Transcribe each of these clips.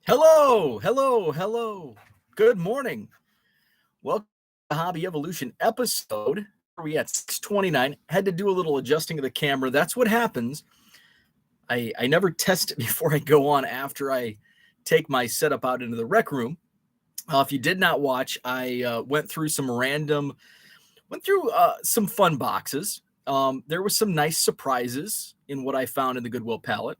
Hello, hello, hello. Good morning. Welcome to Hobby Evolution episode. Where we at 629. Had to do a little adjusting of the camera. That's what happens. I never test it before I go on after I take my setup out into the rec room. If you did not watch, I went through some some fun boxes. There was some nice surprises in what I found in the Goodwill pallet.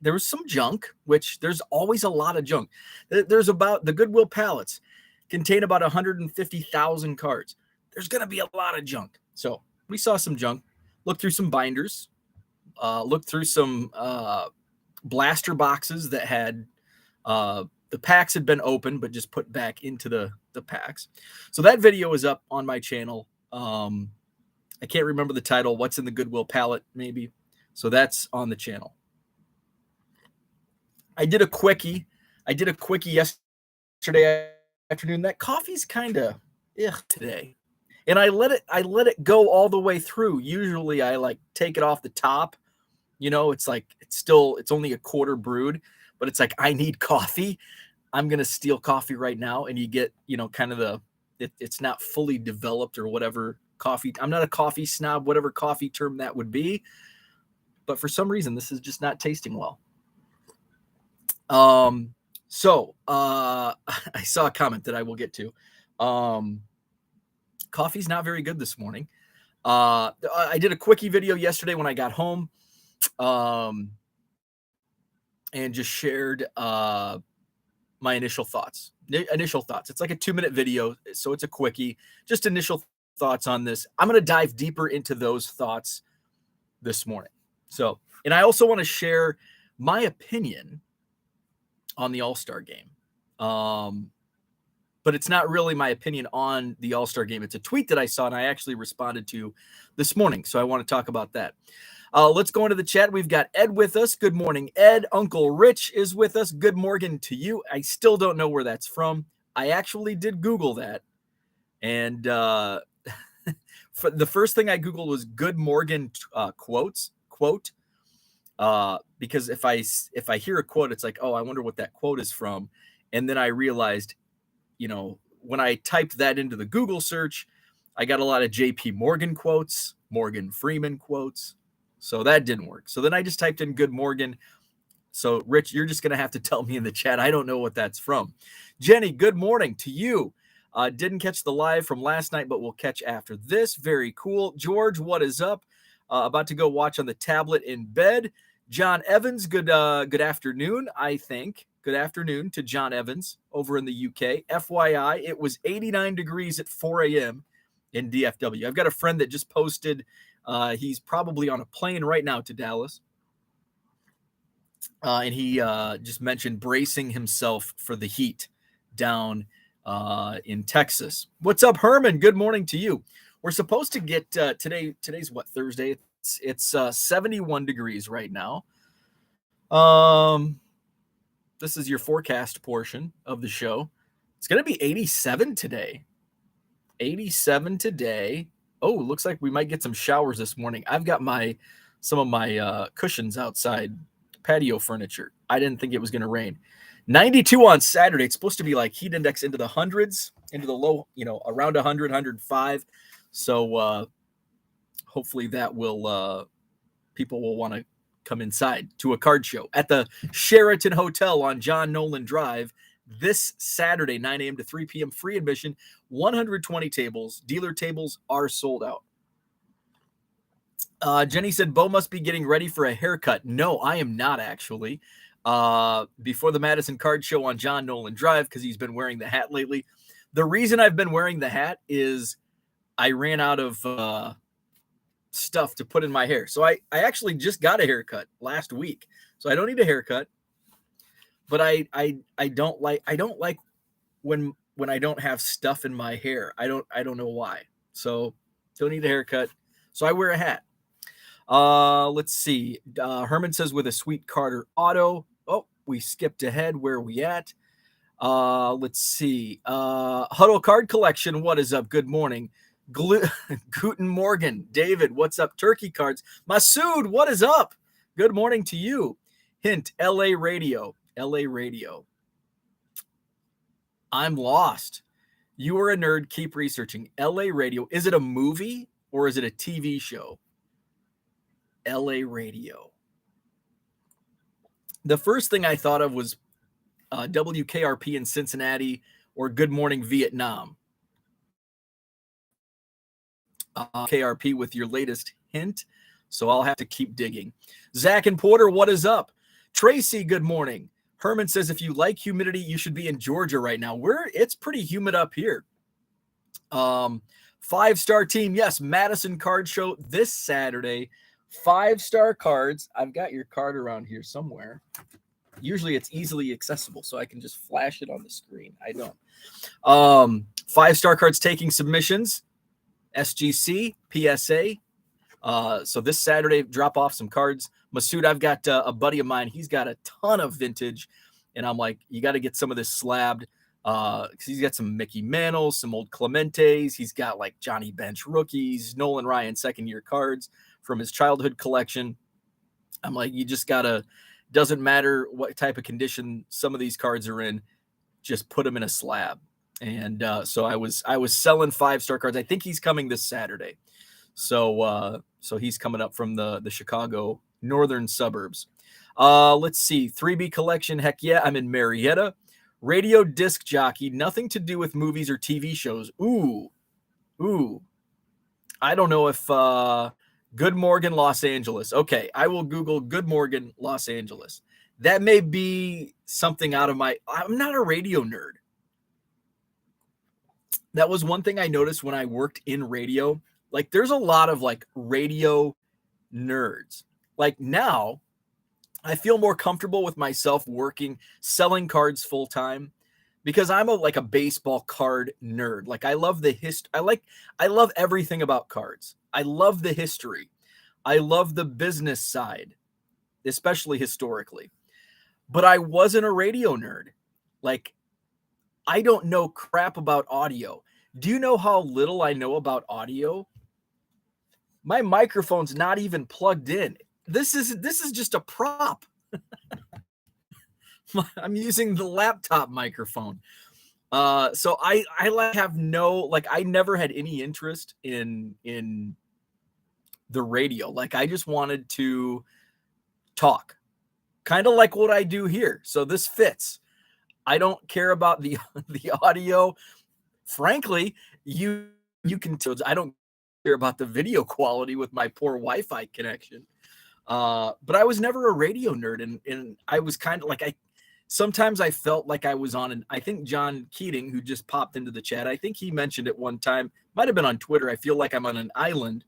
There was some junk, which there's always a lot of junk. There's about the Goodwill pallets contain about 150,000 cards. There's going to be a lot of junk. So we saw some junk, looked through some binders, looked through some blaster boxes that had the packs had been opened, but just put back into the packs. So that video is up on my channel. I can't remember the title. What's in the Goodwill pallet, maybe. So that's on the channel. I did a quickie yesterday afternoon. That coffee's kind of today. And I let it go all the way through. Usually I like take it off the top. You know, it's only a quarter brewed, but it's like I need coffee. I'm going to steal coffee right now, and you get, kind of it's not fully developed or whatever coffee. I'm not a coffee snob, whatever coffee term that would be. But for some reason this is just not tasting well. I saw a comment that I will get to. Coffee's not very good this morning. I did a quickie video yesterday when I got home, and just shared, my initial thoughts. It's like a 2-minute video. So it's a quickie, just initial thoughts on this. I'm going to dive deeper into those thoughts this morning. So, and I also want to share my opinion on the All-Star game. But it's not really my opinion on the All-Star game. It's a tweet that I saw and I actually responded to this morning. So I want to talk about that. Let's go into the chat. We've got Ed with us. Good morning, Ed. Uncle Rich is with us. Good morning to you. I still don't know where that's from. I actually did Google that. And for the first thing I Googled was Good Morgan quote. Because if I hear a quote, it's like, oh, I wonder what that quote is from. And then I realized, when I typed that into the Google search, I got a lot of JP Morgan quotes, Morgan Freeman quotes. So that didn't work. So then I just typed in Good Morgan. So Rich, you're just going to have to tell me in the chat. I don't know what that's from. Jenny, good morning to you. Didn't catch the live from last night, but we'll catch after this. Very cool. George, what is up? About to go watch on the tablet in bed. John Evans, good afternoon, I think. Good afternoon to John Evans over in the UK. FYI, it was 89 degrees at 4 a.m. in DFW. I've got a friend that just posted, he's probably on a plane right now to Dallas. And he just mentioned bracing himself for the heat down in Texas. What's up, Herman? Good morning to you. We're supposed to get today's what, Thursday? It's 71 degrees right now. This is your forecast portion of the show. It's going to be 87 today. 87 today. Oh, looks like we might get some showers this morning. I've got some of my cushions outside, patio furniture. I didn't think it was going to rain. 92 on Saturday. It's supposed to be like heat index into the hundreds, into the low, around 100, 105. So hopefully that will, people will want to come inside to a card show at the Sheraton Hotel on John Nolan Drive this Saturday, 9 a.m. to 3 p.m. Free admission, 120 tables. Dealer tables are sold out. Jenny said, Bo must be getting ready for a haircut. No, I am not actually. Before the Madison card show on John Nolan Drive, because he's been wearing the hat lately. The reason I've been wearing the hat is I ran out of stuff to put in my hair. So I actually just got a haircut last week. So I don't need a haircut. But I don't like when I don't have stuff in my hair. I don't know why. So don't need a haircut. So I wear a hat. Let's see. Herman says with a Sweet Carter auto. Oh, we skipped ahead. Where are we at? Let's see. Huddle Card Collection. What is up? Good morning. Guten Morgen. David, what's up? Turkey Cards. Masood, what is up? Good morning to you. Hint, LA Radio. LA Radio. I'm lost. You are a nerd. Keep researching. LA Radio. Is it a movie or is it a TV show? LA Radio. The first thing I thought of was WKRP in Cincinnati or Good Morning Vietnam. KRP with your latest hint. So I'll have to keep digging. Zach and Porter, what is up? Tracy, good morning. Herman says, if you like humidity, you should be in Georgia right now. It's pretty humid up here. 5-star team. Yes. Madison card show this Saturday. 5-star cards. I've got your card around here somewhere. Usually it's easily accessible, so I can just flash it on the screen. I don't. 5-star cards taking submissions. SGC, PSA. So this Saturday, drop off some cards. Masood, I've got a buddy of mine. He's got a ton of vintage. And I'm like, you got to get some of this slabbed. Because he's got some Mickey Mantles, some old Clementes. He's got like Johnny Bench rookies, Nolan Ryan second-year cards from his childhood collection. I'm like, you just got to, doesn't matter what type of condition some of these cards are in, just put them in a slab. And so I was selling 5-star cards. I think he's coming this Saturday. So he's coming up from the Chicago northern suburbs. Let's see. 3B collection. Heck yeah. I'm in Marietta. Radio disc jockey. Nothing to do with movies or TV shows. Ooh. I don't know if Good Morgan, Los Angeles. Okay. I will Google Good Morgan, Los Angeles. That may be something out of I'm not a radio nerd. That was one thing I noticed when I worked in radio. Like, there's a lot of like radio nerds. Like, now I feel more comfortable with myself selling cards full time because I'm a baseball card nerd. Like, I love the history. I love everything about cards. I love the history. I love the business side, especially historically. But I wasn't a radio nerd. Like, I don't know crap about audio. Do you know how little I know about audio? My microphone's not even plugged in. This is just a prop. I'm using the laptop microphone. So I I never had any interest in the radio. Like, I just wanted to talk, kind of like what I do here. So this fits. I don't care about the audio. Frankly, you can tell I don't care about the video quality with my poor Wi-Fi connection. But I was never a radio nerd, and I was kind of like sometimes I felt like I was on I think John Keating, who just popped into the chat, I think he mentioned it one time, might have been on Twitter. I feel like I'm on an island.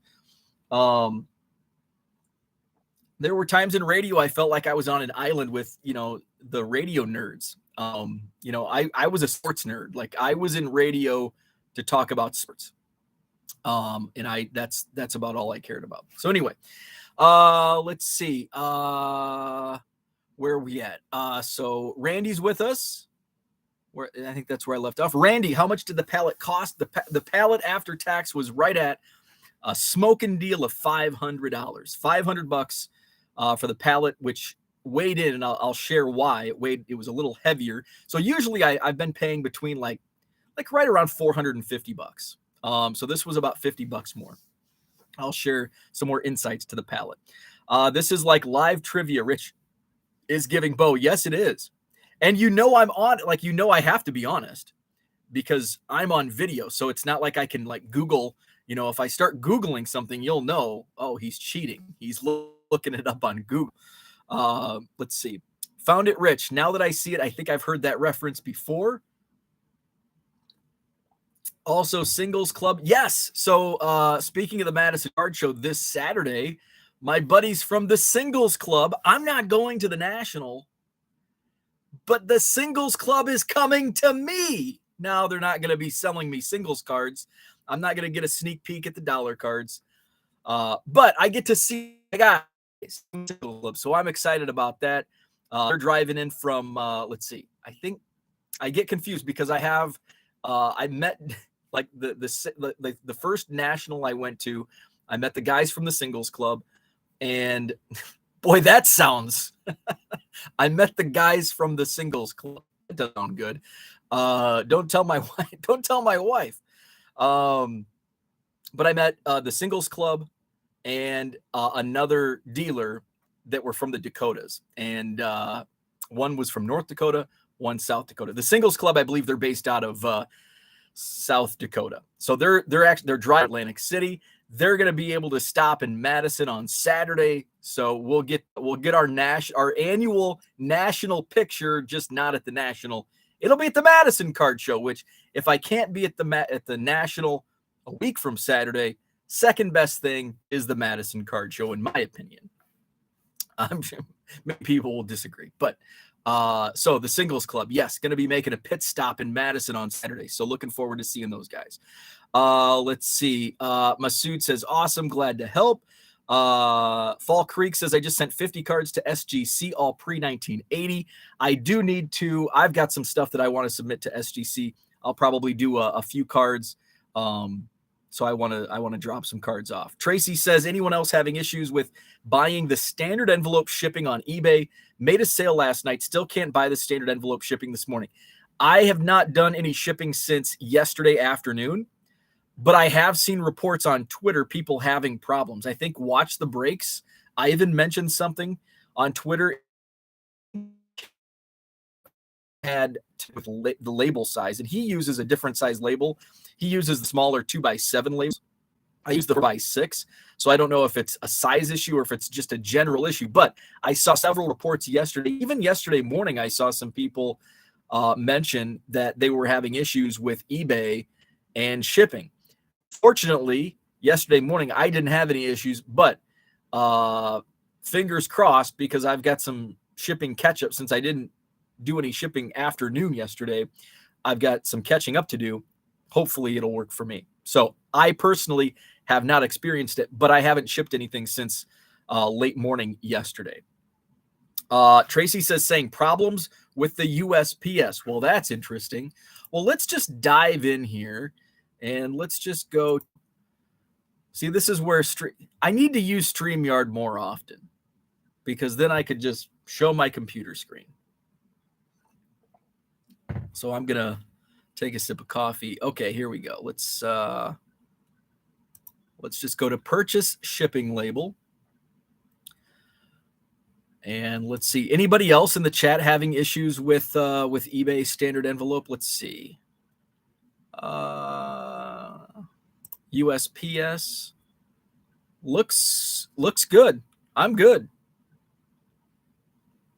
There were times in radio I felt like I was on an island with, the radio nerds. I was a sports nerd. Like, I was in radio to talk about sports. And that's about all I cared about. So anyway, let's see. Where are we at? So Randy's with us. I think that's where I left off. Randy, how much did the pallet cost? The pallet after tax was right at a smoking deal of $500. $500 for the pallet, which weighed in, and I'll share why it was a little heavier. So usually I've been paying between like right around $450. So this was about $50 more. I'll share some more insights to the pallet. This is like live trivia. Rich is giving Bo. Yes, it is. And I'm on, I have to be honest because I'm on video. So it's not like I can Google, if I start Googling something, you'll know, oh, he's cheating. He's looking it up on Google. Let's see. Found it, Rich. Now that I see it, I think I've heard that reference before. Also, Singles Club. Yes. So speaking of the Madison Card Show this Saturday, my buddies from the Singles Club, I'm not going to the National, but the Singles Club is coming to me. Now, they're not going to be selling me singles cards. I'm not going to get a sneak peek at the dollar cards. But I get to see the guys. So I'm excited about that. They're driving in from, let's see. I think I get confused because I met the first national I went to. I met the guys from the Singles Club, and Boy, that sounds. I met the guys from the singles club. That doesn't sound good. Don't tell my wife. Don't tell my wife. But I met the singles club and another dealer that were from the Dakotas, and one was from North Dakota, one South Dakota. The singles club, I believe, they're based out of South Dakota, so they're dry Atlantic City. They're going to be able to stop in Madison on Saturday, so we'll get our annual national picture, just not at the national. It'll be at the Madison Card Show, which if I can't be at the national a week from Saturday, second best thing is the Madison Card Show, in my opinion. I'm sure many people will disagree, but so the singles club, yes, going to be making a pit stop in Madison on Saturday. So looking forward to seeing those guys. Let's see. Masood says, awesome. Glad to help. Fall Creek says, I just sent 50 cards to SGC, all pre-1980. I do need to, I've got some stuff that I want to submit to SGC. I'll probably do a few cards. So I want to drop some cards off. Tracy says, anyone else having issues with buying the standard envelope shipping on eBay? Made a sale last night. Still can't buy the standard envelope shipping this morning. I have not done any shipping since yesterday afternoon, but I have seen reports on Twitter, people having problems. I think Watch the Breaks, I even mentioned something on Twitter, had with the label size, and he uses a different size label. He uses the smaller 2x7 labels. I use the 4x6, so I don't know if it's a size issue or if it's just a general issue, but I saw several reports yesterday. Even yesterday morning, I saw some people mention that they were having issues with eBay and shipping. Fortunately, yesterday morning, I didn't have any issues, but fingers crossed, because I've got some shipping catch up since I didn't do any shipping afternoon yesterday. I've got some catching up to do. Hopefully it'll work for me. So I personally have not experienced it, but I haven't shipped anything since late morning yesterday. Tracy says, saying problems with the USPS. Well, that's interesting. Well, let's just dive in here and let's just go. See, this is where I need to use StreamYard more often, because then I could just show my computer screen. So I'm going to take a sip of coffee. Okay, here we go. Let's just go to purchase shipping label. And let's see. Anybody else in the chat having issues with eBay standard envelope? Let's see. USPS looks good. I'm good.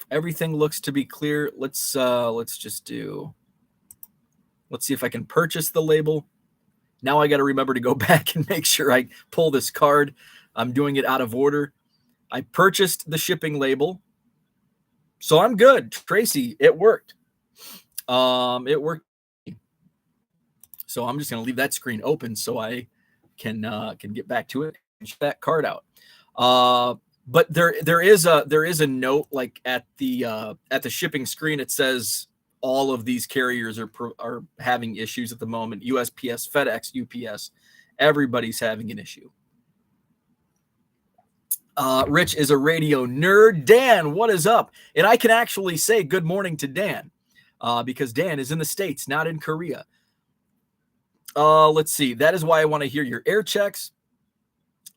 Everything looks to be clear. Let's see if I can purchase the label. Now I got to remember to go back and make sure I pull this card. I'm doing it out of order. I purchased the shipping label, so I'm good. Tracy, it worked. It worked. So I'm just going to leave that screen open so I can get back to it and ship that card out. But there is a note, like at the shipping screen. It says all of these carriers are having issues at the moment. USPS, FedEx, UPS, everybody's having an issue. Rich is a radio nerd. Dan, what is up? And I can actually say good morning to Dan because Dan is in the States, not in Korea. Let's see. That is why I want to hear your air checks.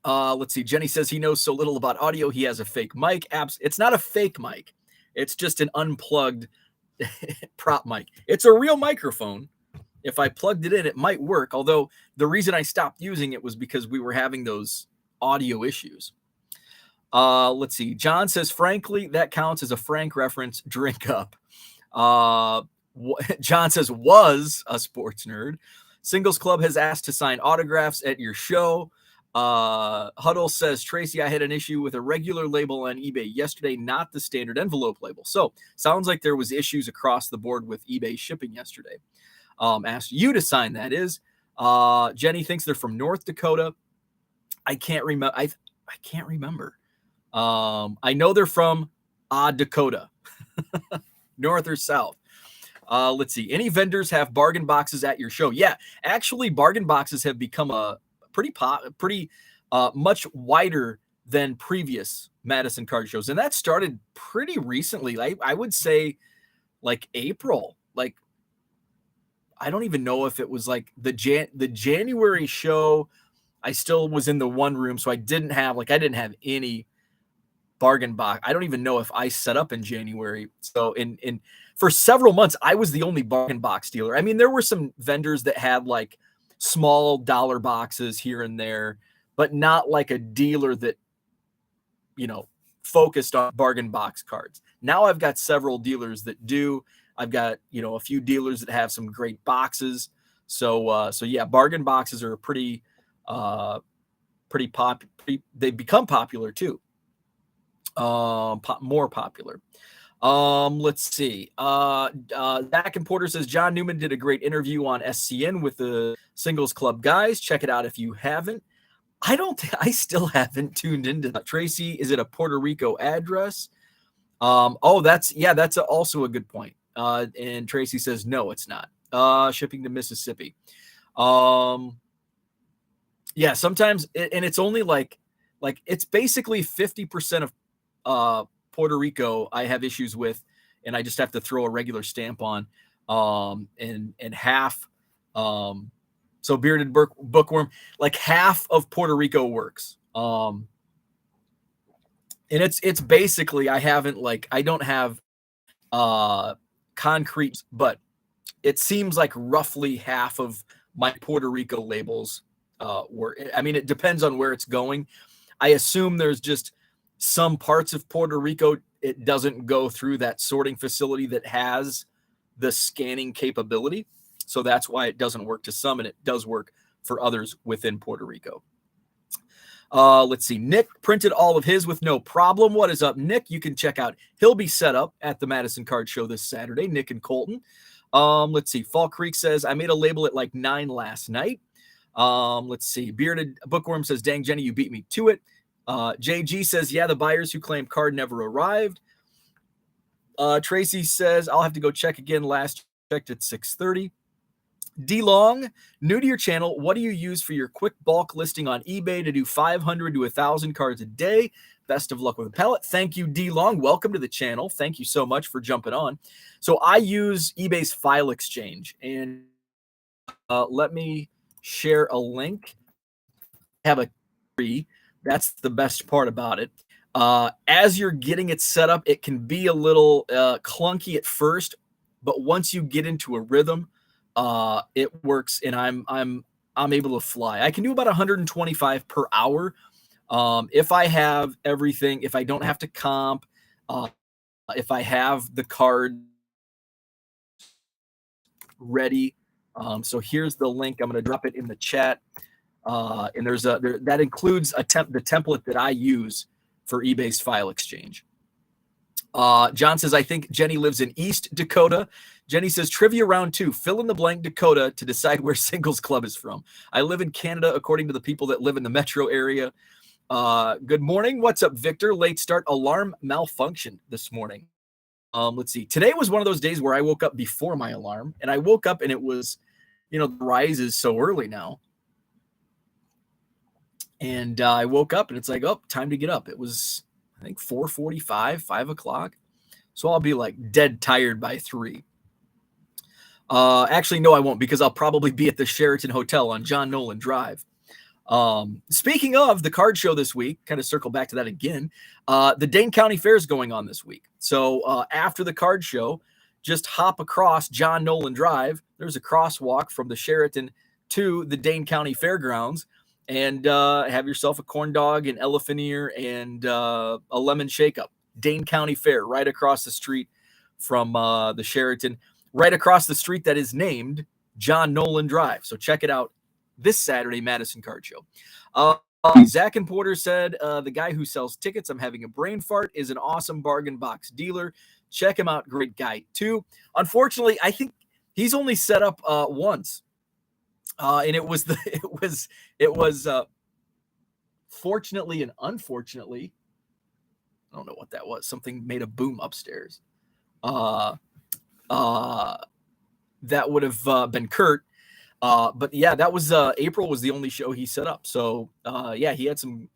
Let's see. Jenny says he knows so little about audio. He has a fake mic. It's not a fake mic. It's just an unplugged prop mic. It's a real microphone. If I plugged it in, it might work. Although the reason I stopped using it was because we were having those audio issues. Let's see. John says, frankly, that counts as a Frank reference. Drink up. John says, was a sports nerd. Singles Club has asked to sign autographs at your show. Huddle says, Tracy, I had an issue with a regular label on eBay yesterday, not the standard envelope label. So sounds like there was issues across the board with eBay shipping yesterday. Asked you to sign, that is. Jenny thinks they're from North Dakota. I can't remember. I can't remember. I know they're from Dakota, north or south. Let's see. Any vendors have bargain boxes at your show? Yeah, actually, bargain boxes have become a pretty much wider than previous Madison card shows. And that started pretty recently. I would say like April. Like, I don't even know if it was like the January show. I still was in the one room, so I didn't have any bargain box. I don't even know if I set up in January. So in for several months, I was the only bargain box dealer. I mean, there were some vendors that had like small dollar boxes here and there, but not like a dealer that, focused on bargain box cards. Now I've got several dealers that do. I've got, a few dealers that have some great boxes. So yeah, bargain boxes are pretty popular. They've become popular too. More popular. Let's see. Zach and Porter says John Newman did a great interview on SCN with the Singles Club guys. Check it out if you haven't. I still haven't tuned into that. Tracy, is it a Puerto Rico address? That's also a good point. And Tracy says, no, it's not. Shipping to Mississippi. Yeah, sometimes, and it's only like it's basically 50% of Puerto Rico I have issues with, and I just have to throw a regular stamp on, and half, so bearded bookworm, like half of Puerto Rico works. And it's basically, I don't have concrete, but it seems like roughly half of my Puerto Rico labels work. I mean, it depends on where it's going. I assume there's just some parts of Puerto Rico, it doesn't go through that sorting facility that has the scanning capability. So that's why it doesn't work to some, and it does work for others within Puerto Rico. Let's see. Nick printed all of his with no problem. What is up, Nick? You can check out. He'll be set up at the Madison Card Show this Saturday, Nick and Colton. Let's see. Fall Creek says, I made a label at like 9 last night. Let's see. Bearded Bookworm says, dang, Jenny, you beat me to it. JG says, yeah, the buyers who claim card never arrived. Tracy says, I'll have to go check again. Last checked at 6:30. D Long, new to your channel, what do you use for your quick bulk listing on eBay to do 500 to 1,000 cards a day? Best of luck with the Pallet. Thank you, D Long. Welcome to the channel. Thank you so much for jumping on. So I use eBay's file exchange, and let me share a link. I have a free. That's the best part about it. As you're getting it set up, it can be a little clunky at first, but once you get into a rhythm, it works, and I'm able to fly. I can do about 125 per hour. If I have everything, if I don't have to comp, if I have the card ready. So here's the link. I'm going to drop it in the chat. And that includes the template that I use for eBay's file exchange. John says, I think Jenny lives in East Dakota. Jenny says, trivia round 2, fill in the blank Dakota to decide where Singles Club is from. I live in Canada, according to the people that live in the metro area. Good morning. What's up, Victor? Late start. Alarm malfunctioned this morning. Let's see. Today was one of those days where I woke up before my alarm, and I woke up and it was, the rise is so early now. And I woke up and it's like, oh, time to get up. It was, I think, 4:45, 5 o'clock. So I'll be like dead tired by 3. Actually, no, I won't, because I'll probably be at the Sheraton Hotel on John Nolan Drive. Speaking of the card show this week, kind of circle back to that again. The Dane County Fair is going on this week. So after the card show, just hop across John Nolan Drive. There's a crosswalk from the Sheraton to the Dane County Fairgrounds, and have yourself a corn dog, an elephant ear, and a lemon shake-up. Dane County Fair, right across the street from the Sheraton, right across the street that is named John Nolan Drive. So check it out this Saturday, Madison Card Show. Zach and Porter said, the guy who sells tickets, I'm having a brain fart, is an awesome bargain box dealer. Check him out. Great guy, too. Unfortunately, I think he's only set up once. And it was fortunately and unfortunately, I don't know what that was. Something made a boom upstairs. That would have been Kurt. But yeah, that was April was the only show he set up. So yeah, he had some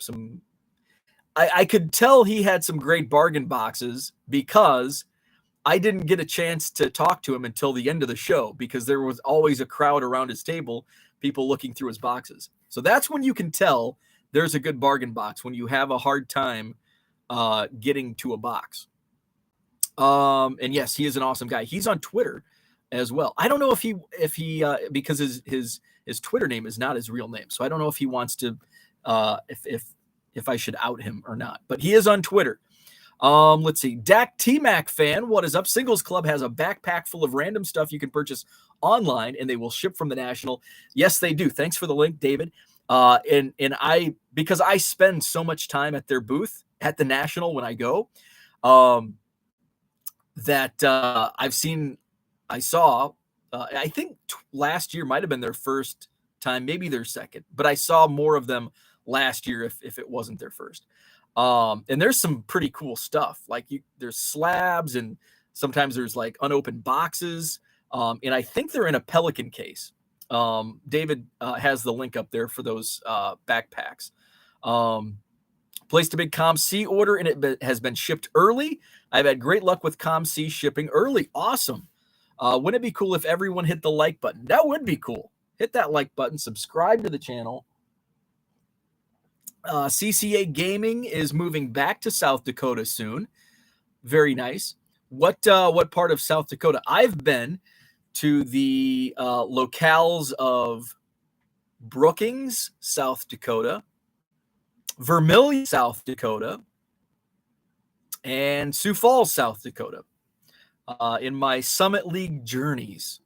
I could tell he had some great bargain boxes because I didn't get a chance to talk to him until the end of the show because there was always a crowd around his table, people looking through his boxes. So that's when you can tell there's a good bargain box, when you have a hard time getting to a box. And yes, he is an awesome guy. He's on Twitter as well. I don't know if he because his Twitter name is not his real name, so I don't know if he wants to if I should out him or not. But he is on Twitter. Let's see. Dak T-Mac fan, what is up? Singles Club has a backpack full of random stuff you can purchase online, and they will ship from the National. Yes, they do. Thanks for the link, David. And I, because I spend so much time at their booth at the National when I go, that I saw, I think last year might have been their first time, maybe their second, but I saw more of them last year if it wasn't their first. And there's some pretty cool stuff. Like there's slabs, and sometimes there's like unopened boxes. And I think they're in a Pelican case. David has the link up there for those backpacks. Placed a big ComC order, and it has been shipped early. I've had great luck with ComC shipping early. Awesome. Wouldn't it be cool if everyone hit the like button? That would be cool. Hit that like button. Subscribe to the channel. CCA Gaming is moving back to South Dakota soon. Very nice. What part of South Dakota? I've been to the locales of Brookings, South Dakota, Vermilion, South Dakota, and Sioux Falls, South Dakota, in my Summit League journeys.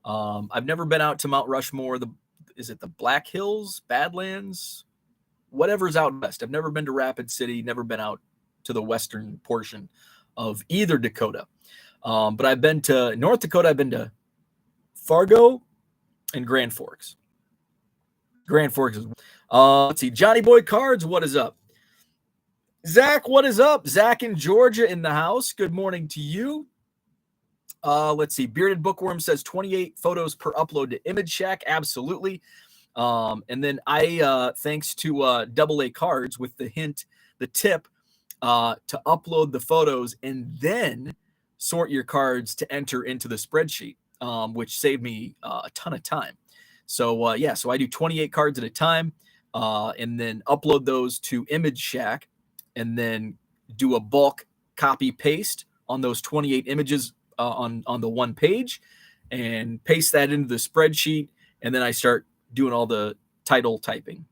I've never been out to Mount Rushmore. Is it the Black Hills, Badlands, whatever's out west? I've never been to Rapid City, never been out to the western portion of either Dakota. But I've been to North Dakota. I've been to Fargo and Grand Forks. Grand Forks is let's see. Johnny Boy Cards, what is up? Zach, what is up? Zach in Georgia in the house. Good morning to you. Let's see. Bearded Bookworm says 28 photos per upload to Image Shack. Absolutely. And then thanks to AA Cards with the tip to upload the photos and then sort your cards to enter into the spreadsheet, which saved me a ton of time. So so I do 28 cards at a time, and then upload those to Image Shack, and then do a bulk copy paste on those 28 images on the one page, and paste that into the spreadsheet, and then I start doing all the title typing.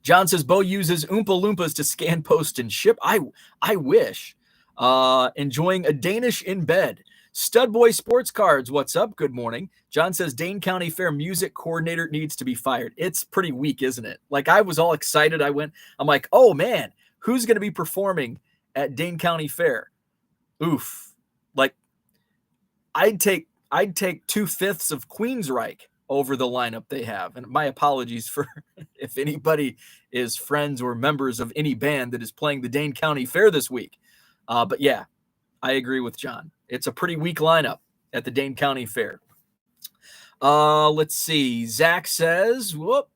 John says Bo uses Oompa Loompas to scan, post, and ship. I wish. Enjoying a Danish in bed. Stud Boy Sports Cards, what's up? Good morning. John says Dane County Fair music coordinator needs to be fired. It's pretty weak, isn't it? Like, I was all excited. I'm like, oh man, who's going to be performing at Dane County Fair? Oof. Like, I'd take 2/5 of Queensryche over the lineup they have. And my apologies for if anybody is friends or members of any band that is playing the Dane County Fair this week. But yeah, I agree with John. It's a pretty weak lineup at the Dane County Fair. Let's see. Zach says, whoop.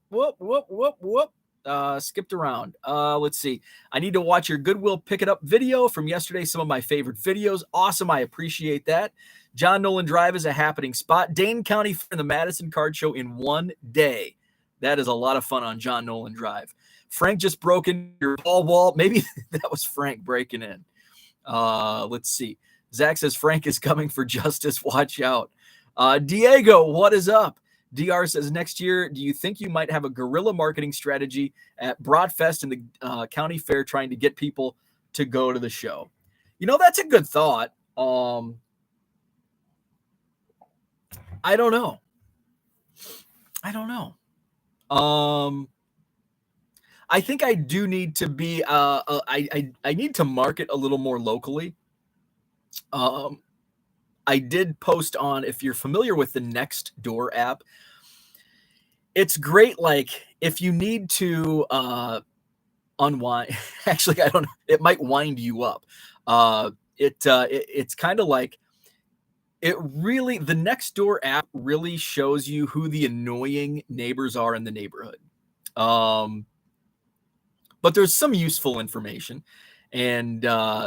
Skipped around. Let's see. I need to watch your Goodwill Pick It Up video from yesterday. Some of my favorite videos. Awesome. I appreciate that. John Nolan Drive is a happening spot. Dane County Fair and the Madison Card Show in one day. That is a lot of fun on John Nolan Drive. Frank just broke in your ball wall. Maybe that was Frank breaking in. Let's see. Zach says Frank is coming for justice. Watch out. Diego, what is up? DR says next year, do you think you might have a guerrilla marketing strategy at Broadfest and the county fair trying to get people to go to the show? You know, that's a good thought. I don't know. I think I do need to be, I need to market a little more locally. I did post on, if you're familiar with the Nextdoor app, it's great. Like, if you need to unwind, actually, I don't know, it might wind you up. It's kind of like, the Nextdoor app really shows you who the annoying neighbors are in the neighborhood. but there's some useful information. And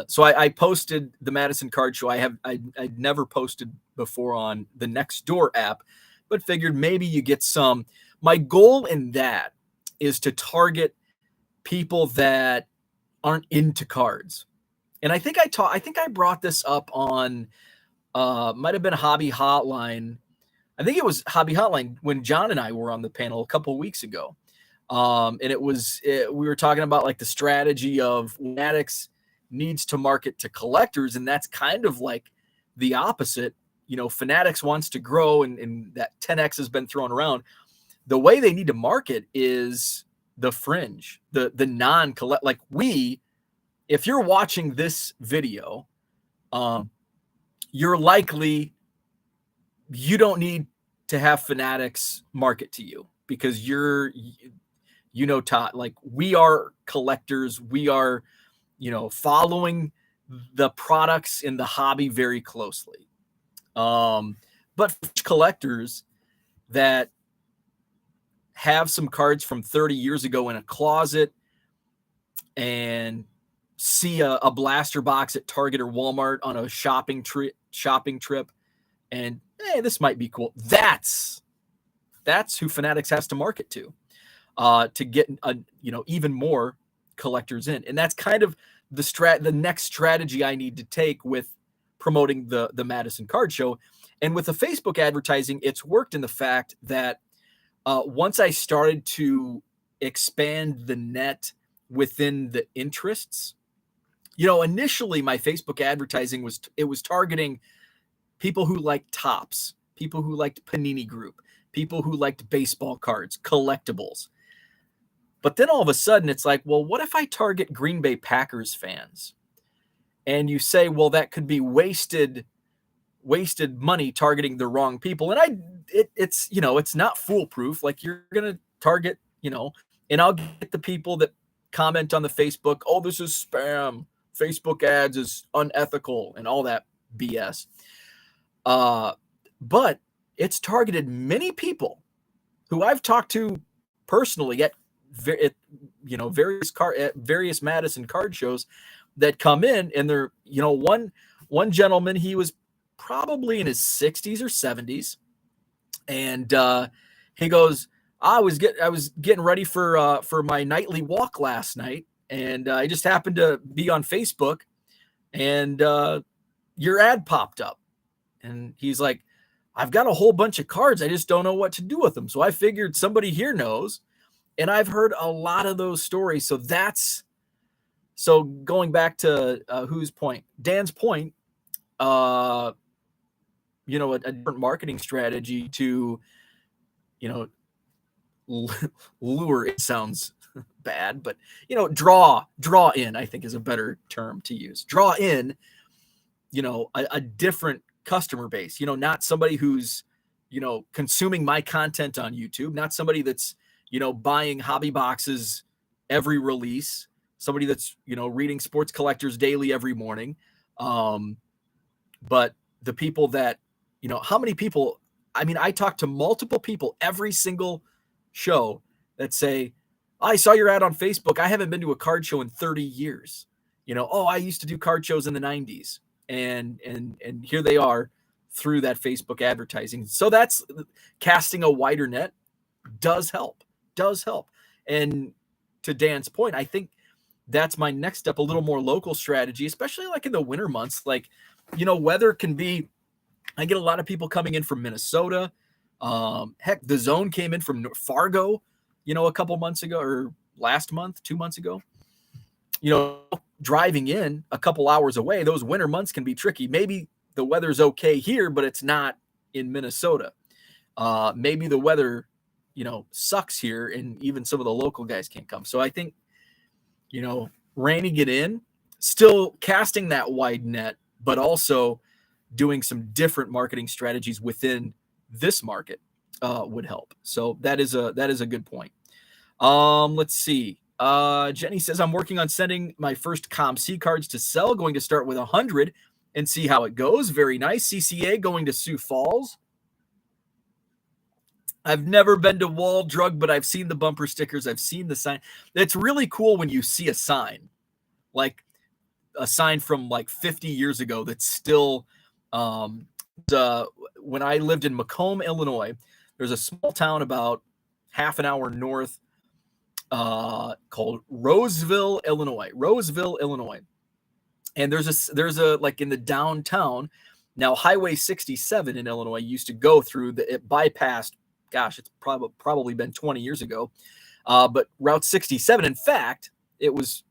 so I posted the Madison Card Show. I'd never posted before on the Nextdoor app, but figured maybe you get some. My goal in that is to target people that aren't into cards. And I think I brought this up on might have been Hobby Hotline. I think it was Hobby Hotline when John and I were on the panel a couple of weeks ago. And we were talking about like the strategy of Fanatics needs to market to collectors, and that's kind of like the opposite. Fanatics wants to grow, and that 10x has been thrown around. The way they need to market is the fringe, the non-collect. Like if you're watching this video, you're likely you don't need to have Fanatics market to you because Todd, like we are collectors. We are, following the products in the hobby very closely. But collectors that have some cards from 30 years ago in a closet and see a blaster box at Target or Walmart on a shopping trip, and hey, this might be cool. That's who Fanatics has to market to get even more collectors in. And that's kind of the next strategy I need to take with promoting the Madison Card Show. And with the Facebook advertising, it's worked in the fact that once I started to expand the net within the interests, initially my Facebook advertising was targeting people who liked Topps, people who liked Panini Group, people who liked baseball cards, collectibles. But then all of a sudden it's like, well, what if I target Green Bay Packers fans? And you say, well, that could be wasted money targeting the wrong people. And it's not foolproof. Like you're going to target, and I'll get the people that comment on the Facebook, oh, this is spam. Facebook ads is unethical and all that BS. But it's targeted many people who I've talked to personally at various Madison card shows that come in, and they're, one gentleman, he was probably in his 60s or 70s. And he goes, I was getting ready for my nightly walk last night. And I just happened to be on Facebook, and your ad popped up. And he's like, I've got a whole bunch of cards. I just don't know what to do with them. So I figured somebody here knows. And I've heard a lot of those stories. So going back to whose point? Dan's point, a different marketing strategy to, lure, it sounds bad, but, draw in, I think is a better term to use. Draw in, a different customer base, not somebody who's, consuming my content on YouTube, not somebody that's, buying hobby boxes every release, somebody that's, reading Sports Collectors Daily every morning. But the people that, how many people, I talk to multiple people every single show that say, I saw your ad on Facebook. I haven't been to a card show in 30 years. I used to do card shows in the 90s. And here they are through that Facebook advertising. So that's casting a wider net does help. And to Dan's point, I think that's my next step, a little more local strategy, especially like in the winter months. Like, weather can be, I get a lot of people coming in from Minnesota. Heck, the Zone came in from Fargo, a couple months ago, or last month, 2 months ago. Driving in a couple hours away, those winter months can be tricky. Maybe the weather's okay here, but it's not in Minnesota. Maybe the weather, sucks here, and even some of the local guys can't come. So I think, reining it in, still casting that wide net, but also doing some different marketing strategies within this market would help. So that is a good point. Let's see. Jenny says, I'm working on sending my first COMC cards to sell, going to start with 100 and see how it goes. Very nice. CCA going to Sioux Falls. I've never been to Wall Drug, but I've seen the bumper stickers. I've seen the sign. It's really cool when you see a sign, like a sign from like 50 years ago that's still, um, when I lived in Macomb, Illinois, there's a small town about half an hour north called Roseville, Illinois. Roseville, Illinois. And there's a like in the downtown. Now, Highway 67 in Illinois used to go through it bypassed, gosh, it's probably been 20 years ago. But Route 67, in fact, it was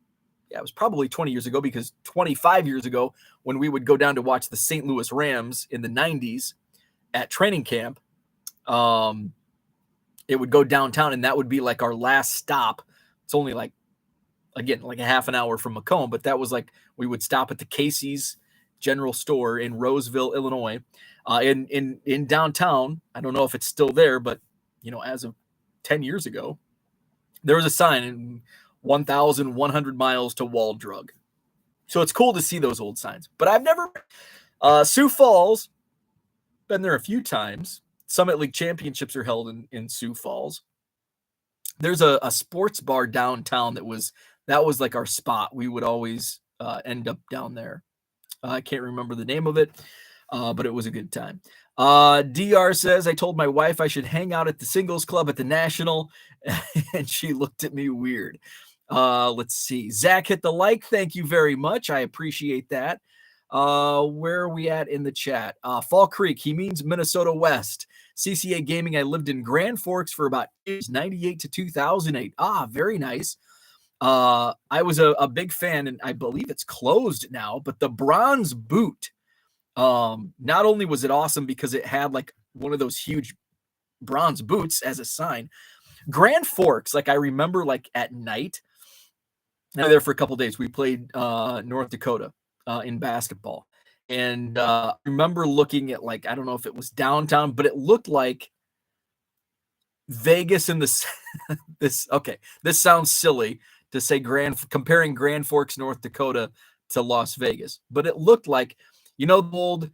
probably 20 years ago, because 25 years ago, when we would go down to watch the St. Louis Rams in the 90s at training camp, it would go downtown, and that would be like our last stop. It's only like, again, like a half an hour from Macomb, but that was like, we would stop at the Casey's General Store in Roseville, Illinois, in downtown. I don't know if it's still there, but as of 10 years ago, there was a sign in 1,100 miles to Wall Drug. So it's cool to see those old signs. But I've never Sioux Falls, been there a few times. Summit League championships are held in Sioux Falls. There's a sports bar downtown that was like our spot. We would always end up down there. I can't remember the name of it, but it was a good time. DR says, I told my wife I should hang out at the singles club at the National, and she looked at me weird. Let's see. Zach hit the like. Thank you very much. I appreciate that. Where are we at in the chat? Fall Creek. He means Minnesota West. CCA Gaming. I lived in Grand Forks for about 98 to 2008. Very nice. I was a big fan, and I believe it's closed now, but the bronze boot, not only was it awesome because it had like one of those huge bronze boots as a sign. Grand Forks, like I remember like at night, I was there for a couple of days. We played North Dakota in basketball. And I remember looking at, like, I don't know if it was downtown, but it looked like Vegas in this. This sounds silly to say comparing Grand Forks, North Dakota to Las Vegas, but it looked like, the old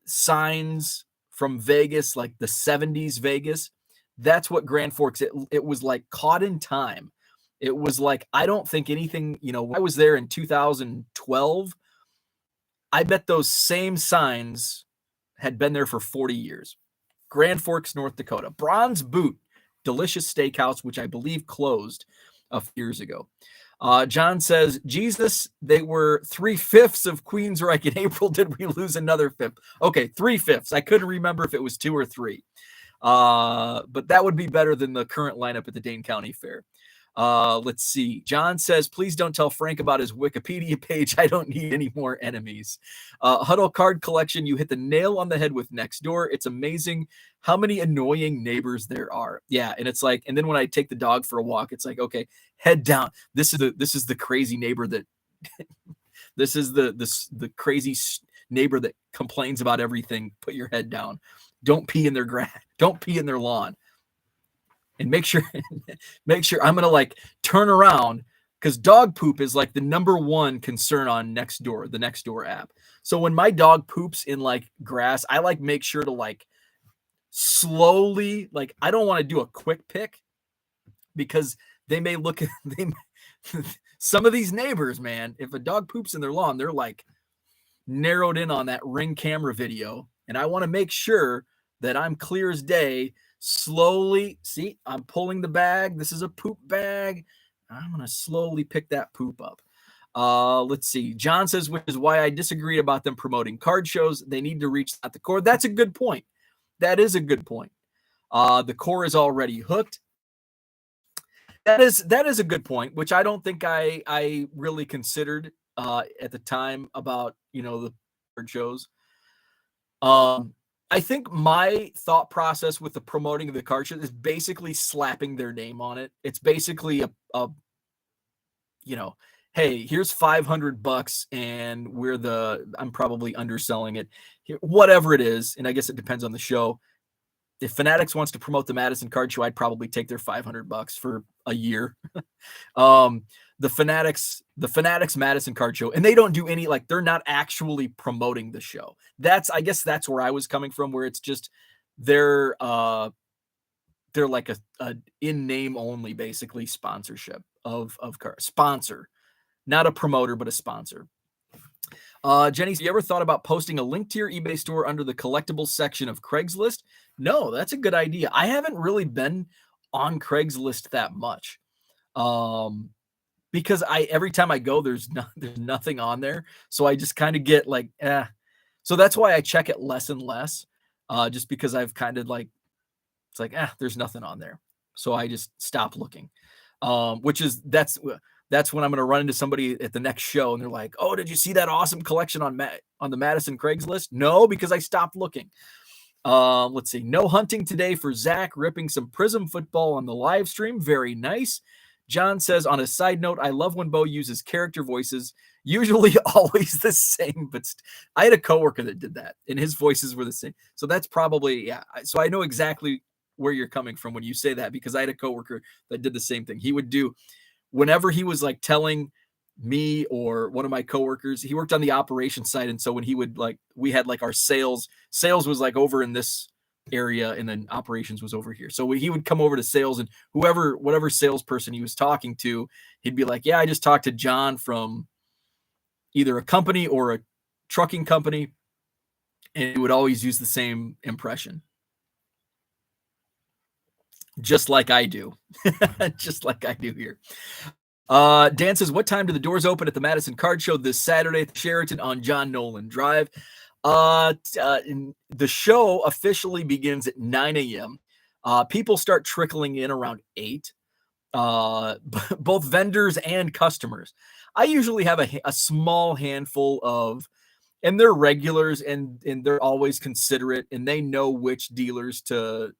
signs from Vegas, like the 70s Vegas. That's what Grand Forks, it was like caught in time. It was like, I don't think anything, when I was there in 2012, I bet those same signs had been there for 40 years. Grand Forks, North Dakota. Bronze Boot, delicious steakhouse, which I believe closed a few years ago. John says, Jesus, they were 3/5 of Queensryche in April. Did we lose another fifth? Okay, 3/5. I couldn't remember if it was 2 or 3. But that would be better than the current lineup at the Dane County Fair. Let's see. John says, please don't tell Frank about his Wikipedia page. I don't need any more enemies. Huddle card collection. You hit the nail on the head with Next Door. It's amazing how many annoying neighbors there are. Yeah. And it's like, and then when I take the dog for a walk, it's like, okay, head down. This is the crazy neighbor that, this is the crazy neighbor that complains about everything. Put your head down. Don't pee in their grass. Don't pee in their lawn. And make sure I'm going to like turn around, because dog poop is like the #1 concern on Nextdoor, the Nextdoor app. So when my dog poops in like grass, I like make sure to like slowly, like I don't want to do a quick pick, because they may look at some of these neighbors, man, if a dog poops in their lawn, they're like narrowed in on that Ring camera video. And I want to make sure that I'm clear as day. Slowly, see, I'm pulling the bag. This is a poop bag. I'm going to slowly pick that poop up. Let's see. John says, which is why I disagree about them promoting card shows. They need to reach at the core. That's a good point. That is a good point. The core is already hooked. That is a good point, which I don't think I really considered at the time about, the card shows. I think my thought process with the promoting of the card show is basically slapping their name on it. It's basically a hey, here's $500 and I'm probably underselling it. Whatever it is, and I guess it depends on the show. If Fanatics wants to promote the Madison card show, I'd probably take their $500 for a year. The Fanatics Madison card show, and they don't do any, like, they're not actually promoting the show. I guess that's where I was coming from, where it's just they're like a in name only, basically, sponsorship of car sponsor, not a promoter, but a sponsor. Jenny, you ever thought about posting a link to your eBay store under the collectibles section of Craigslist? No, that's a good idea. I haven't really been on Craigslist that much. Because every time I go, there's nothing on there. So I just kind of get like, eh. So that's why I check it less and less. Just because I've kind of like, it's like, there's nothing on there. So I just stop looking. That's when I'm going to run into somebody at the next show and they're like, "Oh, did you see that awesome collection on the Madison Craigslist?" No, because I stopped looking. Let's see. No hunting today for Zach, ripping some Prism football on the live stream. Very nice. John says, on a side note, I love when Bo uses character voices, usually always the same, but I had a coworker that did that and his voices were the same. So that's probably, yeah. So I know exactly where you're coming from when you say that, because I had a coworker that did the same thing. He would do, whenever he was like telling me or one of my coworkers, he worked on the operations side. And so when he would like, we had like our sales was like over in this area and then operations was over here. So he would come over to sales and whatever salesperson he was talking to, he'd be like, "Yeah, I just talked to John from either a company or a trucking company." And he would always use the same impression. Just like I do. Just like I do here. Dan says, what time do the doors open at the Madison Card Show this Saturday at the Sheraton on John Nolan Drive? The show officially begins at 9 a.m. People start trickling in around 8, both vendors and customers. I usually have a small handful of, and they're regulars and they're always considerate and they know which dealers to